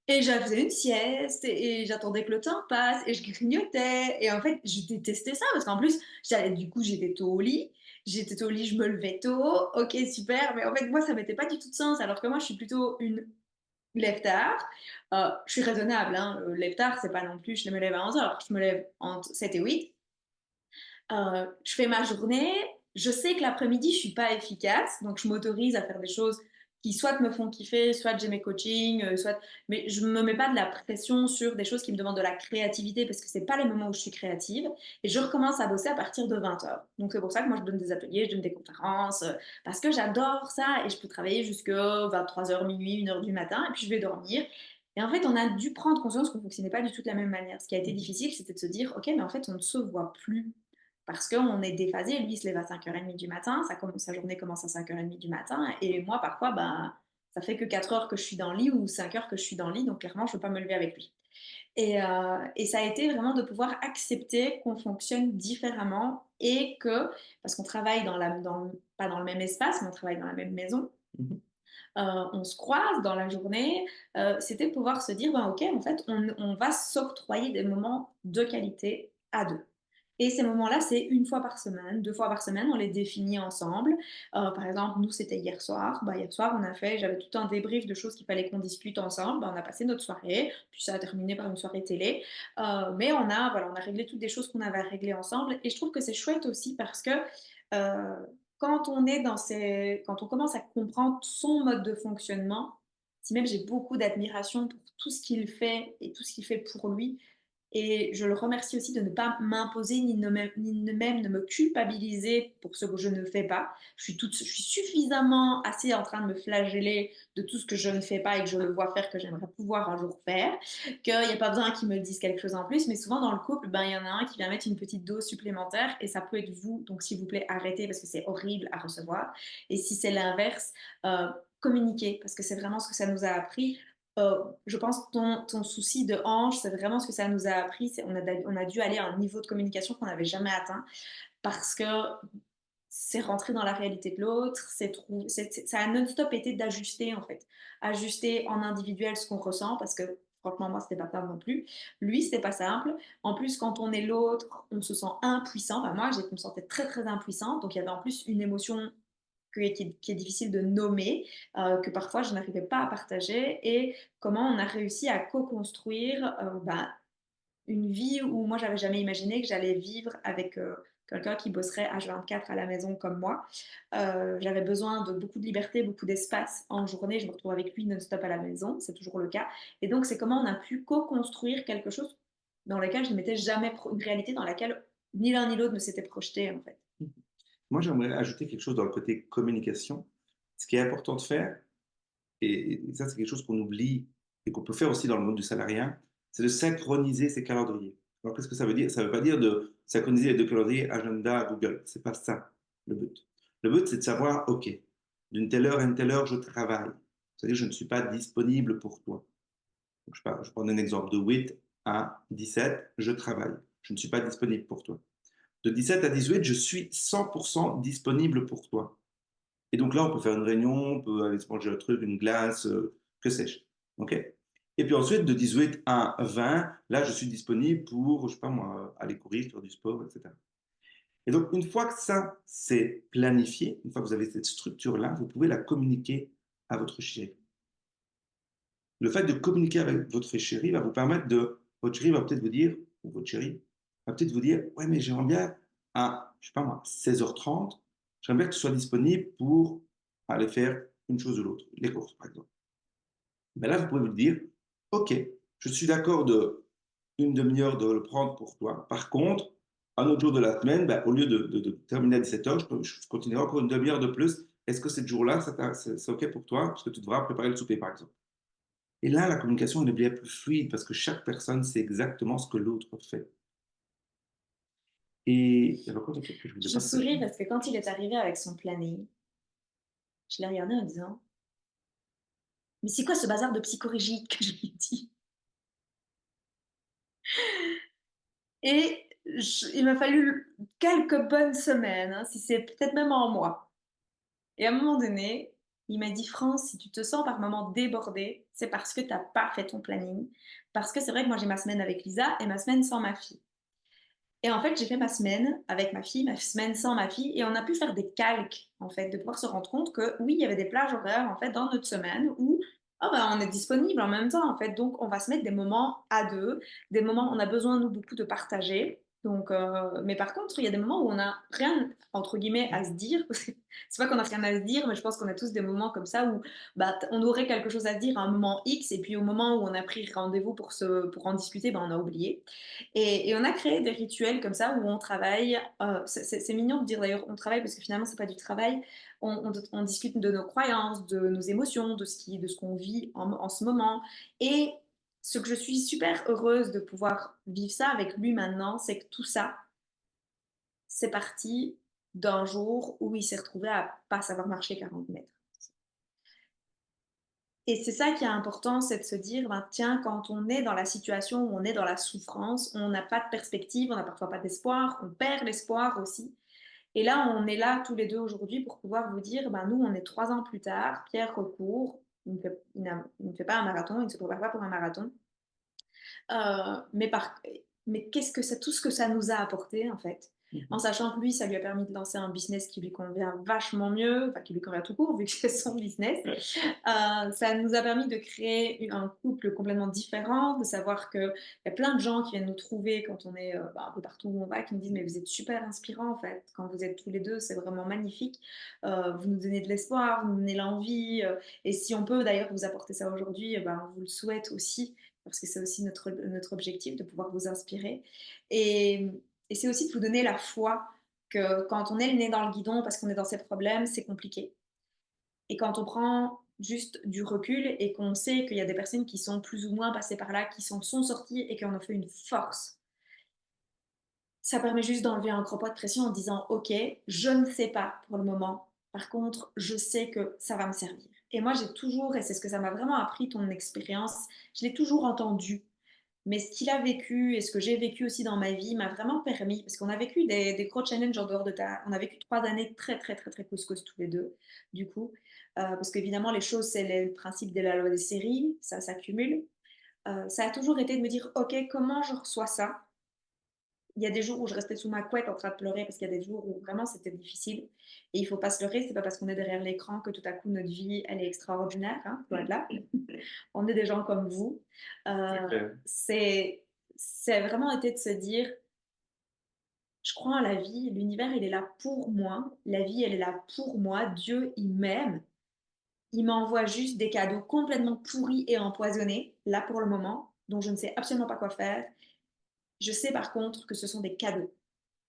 et je faisais une sieste et j'attendais que le temps passe et je grignotais et en fait, je détestais ça parce qu'en plus, du coup, j'étais tôt au lit. J'étais tôt au lit, je me levais tôt. OK, super, mais en fait, moi, ça mettait pas du tout de sens alors que moi, je suis plutôt une lève tard. Je suis raisonnable, hein, lève tard, c'est pas non plus je me lève à 11 heures. Je me lève entre 7 et 8. Je fais ma journée. Je sais que l'après-midi, je suis pas efficace, donc je m'autorise à faire des choses qui soit me font kiffer, soit j'ai mes coachings, soit mais je me mets pas de la pression sur des choses qui me demandent de la créativité parce que c'est pas les moments où je suis créative et je recommence à bosser à partir de 20 heures. Donc c'est pour ça que moi je donne des ateliers, je donne des conférences parce que j'adore ça et je peux travailler jusque 23 heures, minuit, 1 heure du matin et puis je vais dormir. Et en fait, on a dû prendre conscience qu'on fonctionnait pas du tout de la même manière. Ce qui a été Mmh. difficile, c'était de se dire, ok, mais en fait, on ne se voit plus parce qu'on est déphasé. Lui, il se lève à 5h30 du matin, sa journée commence à 5h30 du matin, et moi, parfois, bah, ça fait que 4 heures que je suis dans le lit ou 5 heures que je suis dans le lit, donc clairement, je ne peux pas me lever avec lui. Et ça a été vraiment de pouvoir accepter qu'on fonctionne différemment et que, parce qu'on travaille pas dans le même espace, mais on travaille dans la même maison, Mmh. on se croise dans la journée, c'était de pouvoir se dire, ben, ok, en fait, on va s'octroyer des moments de qualité à deux. Et ces moments-là, c'est une fois par semaine, 2 fois par semaine, on les définit ensemble. Par exemple, nous, c'était hier soir. Bah, hier soir, j'avais tout un débrief de choses qu'il fallait qu'on discute ensemble. Bah, on a passé notre soirée, puis ça a terminé par une soirée télé. Mais on a réglé toutes des choses qu'on avait à régler ensemble. Et je trouve que c'est chouette aussi parce que quand quand on commence à comprendre son mode de fonctionnement, si même j'ai beaucoup d'admiration pour tout ce qu'il fait et tout ce qu'il fait pour lui, et je le remercie aussi de ne pas m'imposer ni de même de me culpabiliser pour ce que je ne fais pas. Je suis suffisamment assez en train de me flageller de tout ce que je ne fais pas et que je le vois faire, que j'aimerais pouvoir un jour faire, qu'il n'y a pas besoin qu'ils me disent quelque chose en plus. Mais souvent dans le couple, ben, il y en a un qui vient mettre une petite dose supplémentaire et ça peut être vous. Donc s'il vous plaît, arrêtez parce que c'est horrible à recevoir. Et si c'est l'inverse, communiquez parce que c'est vraiment ce que ça nous a appris. Je pense que ton souci de hanche, c'est vraiment ce que ça nous a appris. On a dû aller à un niveau de communication qu'on n'avait jamais atteint parce que c'est rentrer dans la réalité de l'autre, ça a non-stop été d'ajuster en fait. Ajuster en individuel ce qu'on ressent parce que franchement, moi, c'était pas simple non plus. Lui, c'était pas simple. En plus, quand on est l'autre, on se sent impuissant. Enfin, moi, je me sentais très, très impuissante. Donc, il y avait en plus une émotion qui est difficile de nommer, que parfois je n'arrivais pas à partager, et comment on a réussi à co-construire une vie où moi j'avais jamais imaginé que j'allais vivre avec quelqu'un qui bosserait H24 à la maison comme moi. J'avais besoin de beaucoup de liberté, beaucoup d'espace en journée. Je me retrouve avec lui non-stop à la maison, c'est toujours le cas. Et donc c'est comment on a pu co-construire quelque chose dans lequel je ne m'étais jamais une réalité dans laquelle ni l'un ni l'autre ne s'était projeté en fait. Moi, j'aimerais ajouter quelque chose dans le côté communication. Ce qui est important de faire, et ça, c'est quelque chose qu'on oublie et qu'on peut faire aussi dans le monde du salariat, c'est de synchroniser ses calendriers. Alors, qu'est-ce que ça veut dire? Ça ne veut pas dire de synchroniser les deux calendriers agenda Google. C'est pas ça le but. Le but, c'est de savoir, OK, d'une telle heure à une telle heure, je travaille. C'est-à-dire, je ne suis pas disponible pour toi. Donc, je prends un exemple de 8 à 17, je travaille. Je ne suis pas disponible pour toi. De 17 à 18, je suis 100% disponible pour toi. Et donc là, on peut faire une réunion, on peut aller se manger un truc, une glace, que sais-je. OK? Et puis ensuite, de 18 à 20, là, je suis disponible pour, je sais pas moi, aller courir, faire du sport, etc. Et donc, une fois que ça, c'est planifié, une fois que vous avez cette structure-là, vous pouvez la communiquer à votre chérie. Le fait de communiquer avec votre chérie va vous permettre de votre chérie va peut-être vous dire ou votre chérie va peut-être vous dire: «Ouais, mais j'aimerais bien à, je sais pas moi, 16h30, j'aimerais bien que tu sois disponible pour aller faire une chose ou l'autre», les courses, par exemple. Ben là, vous pouvez vous dire: «OK, je suis d'accord de une demi-heure de le prendre pour toi. Par contre, un autre jour de la semaine, ben, au lieu de terminer à 17h, je continuerai encore une demi-heure de plus. Est-ce que cette jour-là, c'est OK pour toi? Parce que tu devras préparer le souper, par exemple». Et là, la communication elle devient plus fluide parce que chaque personne sait exactement ce que l'autre fait. Et il y avait encore des trucs que je voulais Je partager. souris parce que quand il est arrivé avec son planning, je l'ai regardé en disant: «Mais c'est quoi ce bazar de psychorigide?» que je lui ai dit. Et il m'a fallu quelques bonnes semaines, hein, si c'est peut-être même un mois. Et à un moment donné, il m'a dit: «France, si tu te sens par moments débordée, c'est parce que tu as pas fait ton planning». Parce que c'est vrai que moi j'ai ma semaine avec Lisa et ma semaine sans ma fille. Et en fait, j'ai fait ma semaine avec ma fille, ma semaine sans ma fille, et on a pu faire des calques, en fait, de pouvoir se rendre compte que oui, il y avait des plages horaires, en fait, dans notre semaine où ah ben, on est disponible en même temps, en fait. Donc, on va se mettre des moments à deux, des moments où on a besoin, nous, beaucoup de partager. Donc, mais par contre, il y a des moments où on n'a rien, entre guillemets, à se dire. C'est pas qu'on n'a rien à se dire, mais je pense qu'on a tous des moments comme ça où bah, on aurait quelque chose à se dire à un moment X, et puis au moment où on a pris rendez-vous pour en discuter, ben, on a oublié. Et on a créé des rituels comme ça où on travaille. C'est mignon de dire d'ailleurs on travaille parce que finalement c'est pas du travail. On discute de nos croyances, de nos émotions, de ce qu'on vit en ce moment. Et ce que je suis super heureuse de pouvoir vivre ça avec lui maintenant, c'est que tout ça, c'est parti d'un jour où il s'est retrouvé à pas savoir marcher 40 mètres. Et c'est ça qui est important, c'est de se dire, ben, tiens, quand on est dans la situation où on est dans la souffrance, on n'a pas de perspective, on n'a parfois pas d'espoir, on perd l'espoir aussi. Et là, on est là tous les deux aujourd'hui pour pouvoir vous dire, ben, nous, on est 3 ans plus tard, Pierre recourt, il ne fait pas un marathon, il ne se prépare pas pour un marathon. Mais, mais qu'est-ce que ça, tout ce que ça nous a apporté, en fait, en Mhm. sachant que lui, ça lui a permis de lancer un business qui lui convient vachement mieux, enfin qui lui convient tout court, vu que c'est son business. Ouais. Ça nous a permis de créer un couple complètement différent, de savoir qu'il y a plein de gens qui viennent nous trouver quand on est bah, un peu partout où on va, qui nous disent mais vous êtes super inspirants en fait, quand vous êtes tous les deux, c'est vraiment magnifique. Vous nous donnez de l'espoir, vous nous donnez l'envie, et si on peut d'ailleurs vous apporter ça aujourd'hui, ben, on vous le souhaite aussi, parce que c'est aussi notre objectif de pouvoir vous inspirer. Et, et c'est aussi de vous donner la foi que quand on est le nez dans le guidon parce qu'on est dans ses problèmes, c'est compliqué. Et quand on prend juste du recul et qu'on sait qu'il y a des personnes qui sont plus ou moins passées par là, qui s'en sont sorties et qui en ont fait une force, ça permet juste d'enlever un gros poids de pression en disant ok, je ne sais pas pour le moment, par contre je sais que ça va me servir. Et moi j'ai toujours, et c'est ce que ça m'a vraiment appris ton expérience, je l'ai toujours entendu, mais ce qu'il a vécu et ce que j'ai vécu aussi dans ma vie m'a vraiment permis, parce qu'on a vécu des gros challenges en dehors de ta... On a vécu 3 années très, très, très, très couscous tous les deux, du coup. Parce qu'évidemment, les choses, c'est le principe de la loi des séries, ça s'accumule. Ça a toujours été de me dire, OK, comment je reçois ça? Il y a des jours où je restais sous ma couette en train de pleurer parce qu'il y a des jours où vraiment c'était difficile. Et il faut pas se leurrer, c'est pas parce qu'on est derrière l'écran que tout à coup notre vie, elle est extraordinaire, hein, loin de là. On est des gens comme vous. C'est Euh, clair. c'est vraiment été de se dire, je crois en la vie, l'univers, il est là pour moi, la vie, elle est là pour moi, Dieu, il m'aime, il m'envoie juste des cadeaux complètement pourris et empoisonnés, là pour le moment, dont je ne sais absolument pas quoi faire. Je sais par contre que ce sont des cadeaux.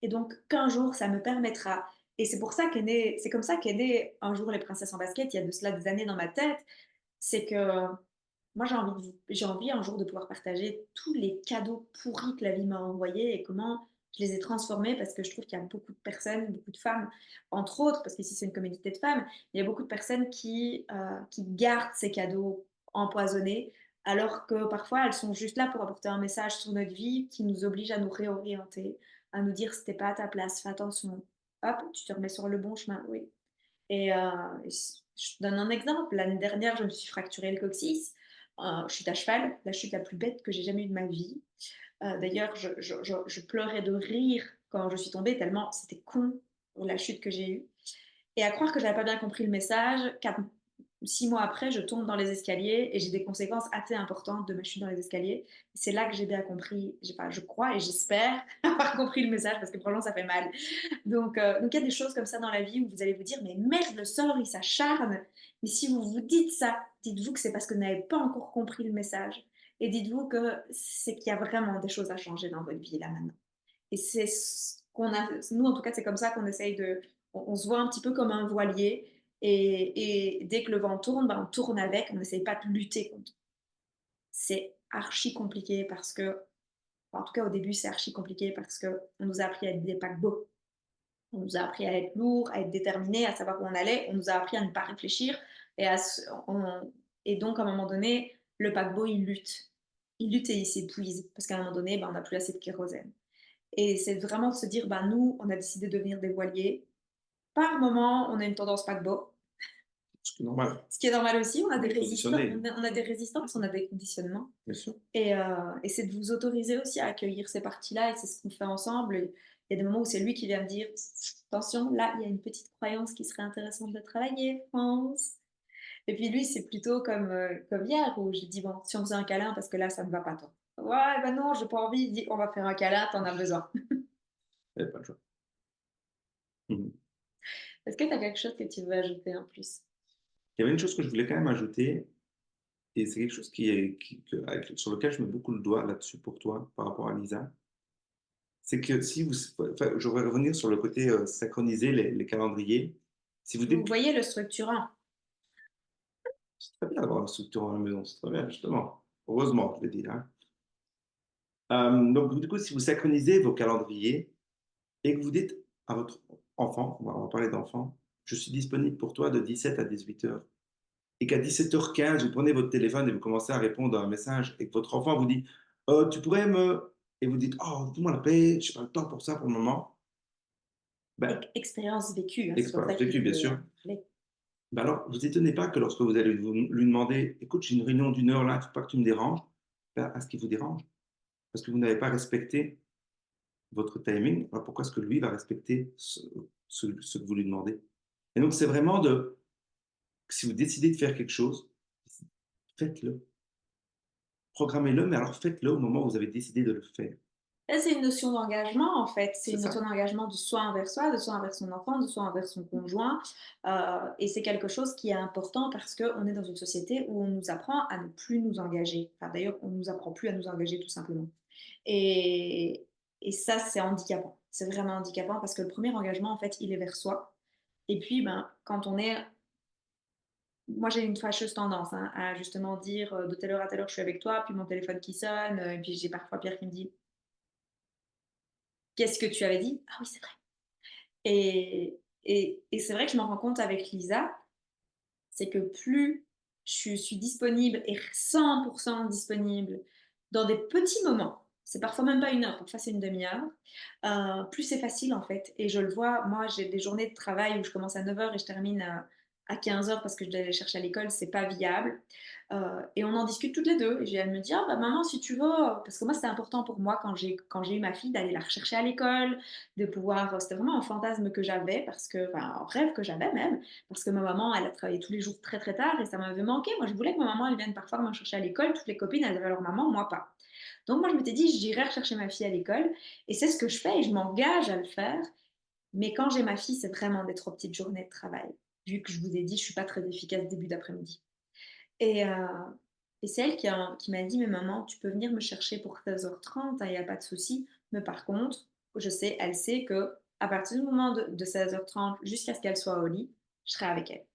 Et donc qu'un jour, ça me permettra, et c'est pour ça qu'est né, c'est comme ça qu'est né un jour les princesses en basket, il y a de cela des années dans ma tête, c'est que moi, j'ai envie un jour de pouvoir partager tous les cadeaux pourris que la vie m'a envoyés et comment je les ai transformés, parce que je trouve qu'il y a beaucoup de personnes, beaucoup de femmes, entre autres, parce qu'ici c'est une communauté de femmes, il y a beaucoup de personnes qui gardent ces cadeaux empoisonnés, alors que parfois elles sont juste là pour apporter un message sur notre vie qui nous oblige à nous réorienter, à nous dire c'était pas à ta place, fais attention, hop, tu te remets sur le bon chemin, oui. Et je donne un exemple. L'année dernière, je me suis fracturé le coccyx. Chute à cheval, la chute la plus bête que j'ai jamais eue de ma vie. D'ailleurs, je pleurais de rire quand je suis tombée, tellement c'était con la chute que j'ai eue. Et à croire que j'avais pas bien compris le message, 6 mois après, je tombe dans les escaliers et j'ai des conséquences assez importantes de ma chute dans les escaliers. C'est là que j'ai bien compris, enfin, je crois et j'espère avoir compris le message parce que probablement ça fait mal. Donc il y a des choses comme ça dans la vie où vous allez vous dire, mais merde, le sort, il s'acharne. Mais si vous vous dites ça, dites-vous que c'est parce que vous n'avez pas encore compris le message. Et dites-vous que c'est qu'il y a vraiment des choses à changer dans votre vie là maintenant. Et c'est ce qu'on a, nous en tout cas, c'est comme ça qu'on essaye de, on se voit un petit peu comme un voilier. Et dès que le vent tourne, ben, on tourne avec, on n'essaye pas de lutter contre. C'est archi compliqué parce que, en tout cas au début, c'est archi compliqué parce qu'on nous a appris à être des paquebots. On nous a appris à être lourd, à être déterminé, à savoir où on allait. On nous a appris à ne pas réfléchir. Et, et donc, à un moment donné, le paquebot, il lutte. Il lutte et il s'épuise. Parce qu'à un moment donné, ben, on n'a plus assez de kérosène. Et c'est vraiment de se dire, ben, nous, on a décidé de devenir des voiliers. Par moment, on a une tendance paquebot. Ce qui est normal. Ce qui est normal aussi, on a On des est résistants, conditionné, on a des résistances, on a des conditionnements. bien sûr. Et c'est de vous autoriser aussi à accueillir ces parties-là, et c'est ce qu'on fait ensemble. Et il y a des moments où c'est lui qui vient me dire, attention, là, il y a une petite croyance qui serait intéressante de travailler, pense. Et puis lui, c'est plutôt comme hier, où j'ai dit, bon, si on faisait un câlin, parce que là, ça ne va pas, toi. Ouais, ben non, j'ai pas envie. Il dit, on va faire un câlin, t'en as besoin. Il n'y a pas le choix. Mhm. Est-ce que tu as quelque chose que tu veux ajouter en plus? Il y avait une chose que je voulais quand même ajouter, et c'est quelque chose sur lequel je mets beaucoup le doigt là-dessus pour toi, par rapport à Lisa. C'est que si vous, enfin, je vais revenir sur le côté synchroniser les calendriers. Si vous Vous dites, voyez le structurant. c'est très bien d'avoir une structure à la maison, c'est très bien, justement. Heureusement, je vais dire. Hein. Donc, du coup, si vous synchronisez vos calendriers et que vous dites à votre enfant, on va parler d'enfant, je suis disponible pour toi de 17 à 18 heures. Et qu'à 17h15, vous prenez votre téléphone et vous commencez à répondre à un message et que votre enfant vous dit, tu pourrais me... Et vous dites, oh, fous-moi la paix, je n'ai pas le temps pour ça pour le moment. Ben, Expérience vécue, hein, c'est comme ça expérience qu'il vécue, bien faut sûr. parler. Ben alors, vous étonnez pas que lorsque vous allez lui demander, écoute, j'ai une réunion d'une heure là, il ne faut pas que tu me déranges, ben, à ce qu'il vous dérange. Parce que vous n'avez pas respecté votre timing. Alors pourquoi est-ce que lui va respecter ce que vous lui demandez? Et donc, c'est vraiment de, si vous décidez de faire quelque chose, faites-le. Programmez-le, mais alors faites-le au moment où vous avez décidé de le faire. Là, c'est une notion d'engagement, en fait. C'est C'est une notion ça. d'engagement de soi envers son enfant, de soi envers son conjoint. Et c'est quelque chose qui est important parce qu'on est dans une société où on nous apprend à ne plus nous engager. Enfin, d'ailleurs, on ne nous apprend plus à nous engager, tout simplement. Et, et ça, c'est handicapant. C'est vraiment handicapant parce que le premier engagement, en fait, il est vers soi. Et puis, ben, quand on est... Moi, j'ai une fâcheuse tendance hein, à justement dire de telle heure à telle heure, je suis avec toi, puis mon téléphone qui sonne, et puis j'ai parfois Pierre qui me dit qu'est-ce que tu avais dit? Ah oui, c'est vrai. Et c'est vrai que je m'en rends compte avec Lisa, c'est que plus je suis disponible et 100% disponible dans des petits moments, c'est parfois même pas une heure, parfois c'est une demi-heure, plus c'est facile en fait. Et je le vois, moi j'ai des journées de travail où je commence à 9 heures et je termine à 15 heures parce que je dois aller chercher à l'école, c'est pas viable. Et on en discute toutes les deux. Et elle me dit, ah bah maman, si tu veux, parce que moi c'était important pour moi quand j'ai eu ma fille d'aller la rechercher à l'école, de pouvoir, c'était vraiment un fantasme que j'avais, parce que, enfin un rêve que j'avais même, parce que ma maman, elle a travaillé tous les jours très très tard et ça m'avait manqué. Moi, je voulais que ma maman, elle vienne parfois me chercher à l'école. Toutes les copines, elles avaient leur maman, moi pas. Donc moi, je m'étais dit, j'irai rechercher ma fille à l'école et c'est ce que je fais et je m'engage à le faire. Mais quand j'ai ma fille, c'est vraiment des trop petites journées de travail. Vu que je vous ai dit, je suis pas très efficace début d'après-midi. Et, euh, et c'est elle qui m'a dit, mais maman, tu peux venir me chercher pour 16h30, il n'y a pas de souci. Mais par contre, je sais, elle sait que à partir du moment de 16h30 jusqu'à ce qu'elle soit au lit, je serai avec elle.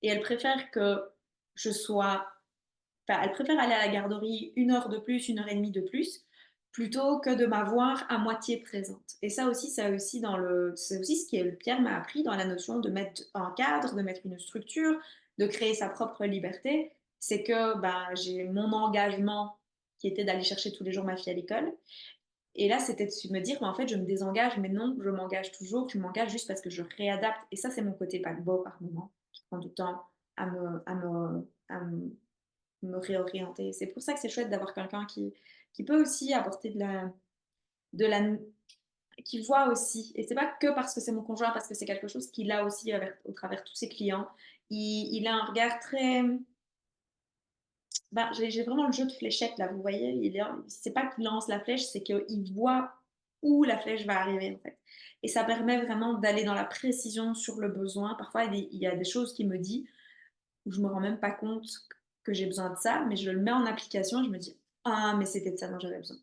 Et elle préfère que je sois... Enfin, elle préfère aller à la garderie une heure de plus, une heure et demie de plus, plutôt que de m'avoir à moitié présente. Et ça aussi c'est aussi ce que Pierre m'a appris dans la notion de mettre un cadre, de mettre une structure, de créer sa propre liberté. C'est que bah, j'ai mon engagement qui était d'aller chercher tous les jours ma fille à l'école. Et là, c'était de me dire, mais en fait, je me désengage, mais non, je m'engage toujours, je m'engage juste parce que je réadapte. Et ça, c'est mon côté paquebot par moment, qui prend du temps à me réorienter. C'est pour ça que c'est chouette d'avoir quelqu'un qui peut aussi apporter de la, qui voit aussi, et c'est pas que parce que c'est mon conjoint, parce que c'est quelque chose qu'il a aussi au travers tous ses clients. Il a un regard très, ben, j'ai vraiment le jeu de fléchette là, vous voyez? C'est pas qu'il lance la flèche, c'est qu'il voit où la flèche va arriver en fait. Et ça permet vraiment d'aller dans la précision sur le besoin. Parfois, il y a des choses qu'il me dit où je me rends même pas compte que j'ai besoin de ça, mais je le mets en application et je me dis: «Ah, mais c'était de ça dont j'avais besoin».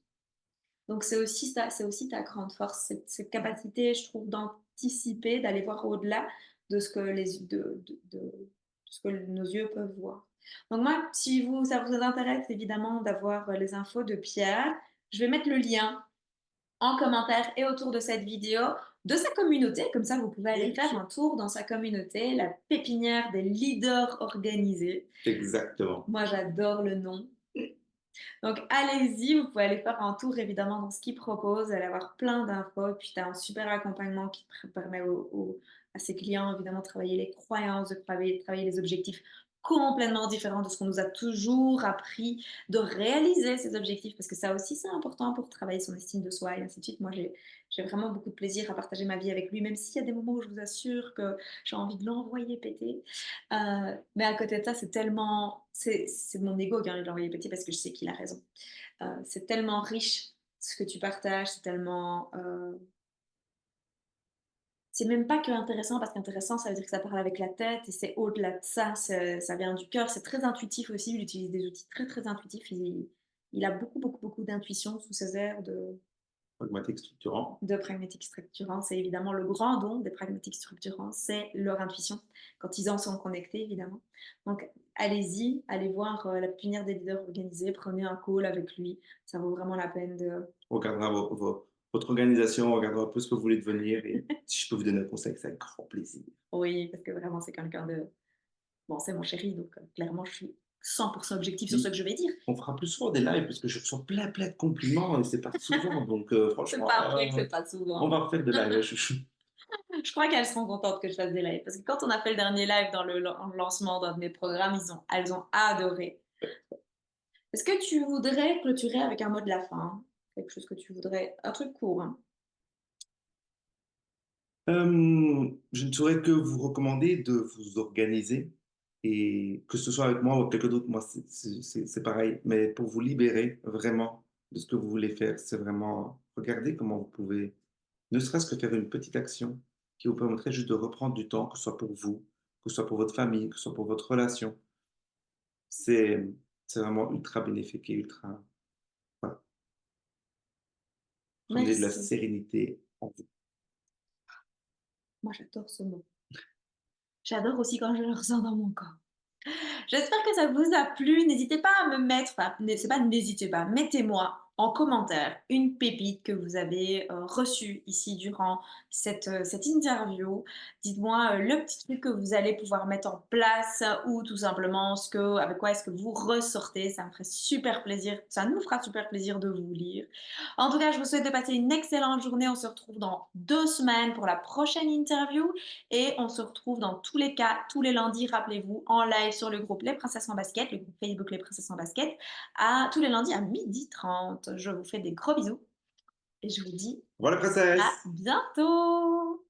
Donc c'est aussi ta grande force, cette capacité, je trouve, d'anticiper, d'aller voir au-delà de ce que ce que nos yeux peuvent voir. Donc moi, si ça vous intéresse évidemment d'avoir les infos de Pierre, je vais mettre le lien en commentaire et autour de cette vidéo de sa communauté. Comme ça, vous pouvez aller Bien faire sûr. un tour dans sa communauté, la pépinière des leaders organisés. Exactement. Moi, j'adore le nom. Donc allez-y, vous pouvez aller faire un tour évidemment dans ce qu'ils proposent, vous allez avoir plein d'infos, et puis tu as un super accompagnement qui permet à ses clients évidemment de travailler les croyances, de travailler les objectifs complètement différents de ce qu'on nous a toujours appris, de réaliser ces objectifs, parce que ça aussi c'est important pour travailler son estime de soi et ainsi de suite. Moi j'ai vraiment beaucoup de plaisir à partager ma vie avec lui, même s'il y a des moments où je vous assure que j'ai envie de l'envoyer péter. Mais à côté de ça, c'est mon ego qui a envie de l'envoyer péter parce que je sais qu'il a raison. C'est tellement riche ce que tu partages, c'est tellement, c'est même pas que intéressant parce qu'intéressant, ça veut dire que ça parle avec la tête et c'est au-delà de ça, ça vient du cœur. C'est très intuitif aussi, il utilise des outils très, très intuitifs. Il a beaucoup, beaucoup, beaucoup d'intuition sous ses airs Pragmatique, structurant. de pragmatiques structurants. C'est évidemment le grand don des pragmatiques structurants, c'est leur intuition, quand ils en sont connectés, évidemment. Donc, allez-y, allez voir la plénière des leaders organisés, prenez un call avec lui, ça vaut vraiment la peine de... On regardera votre organisation, on regardera un peu ce que vous voulez devenir et si je peux vous donner un conseil, c'est avec grand plaisir. Oui, parce que vraiment, c'est quelqu'un de... Bon, c'est mon chéri, donc clairement, je suis 100% objectif sur ce Puis, que je vais dire. on fera plus souvent des lives parce que je reçois plein, plein de compliments et c'est pas souvent. Donc, C'est franchement, pas vrai que c'est pas on souvent. va refaire des lives, chouchou. Je crois qu'elles seront contentes que je fasse des lives. Parce que quand on a fait le dernier live dans le lancement d'un de mes programmes, elles ont adoré. Est-ce que tu voudrais clôturer avec un mot de la fin? Quelque chose que tu voudrais... Un truc court, hein. Je ne saurais que vous recommander de vous organiser et que ce soit avec moi ou avec quelqu'un d'autre, moi c'est pareil, mais pour vous libérer vraiment de ce que vous voulez faire, c'est vraiment regarder comment vous pouvez, ne serait-ce que faire une petite action qui vous permettrait juste de reprendre du temps, que ce soit pour vous, que ce soit pour votre famille, que ce soit pour votre relation. C'est c'est vraiment ultra bénéfique et ultra, voilà. Prenez de la Merci. sérénité en vous. Moi, j'adore ce mot. J'adore aussi quand je le ressens dans mon corps. J'espère que ça vous a plu. N'hésitez pas à me mettre, enfin, c'est pas n'hésitez pas, mettez-moi en commentaire une pépite que vous avez reçue ici durant cette interview. Dites-moi le petit truc que vous allez pouvoir mettre en place ou tout simplement avec quoi est-ce que vous ressortez. Ça me ferait super plaisir, ça nous fera super plaisir de vous lire. En tout cas, je vous souhaite de passer une excellente journée. On se retrouve dans 2 semaines pour la prochaine interview. Et on se retrouve dans tous les cas, tous les lundis, rappelez-vous, en live sur le groupe Les Princesses en Basket, le groupe Facebook Les Princesses en Basket, tous les lundis à 12h30. Je vous fais des gros bisous et je vous dis Voilà, à princesse! bientôt!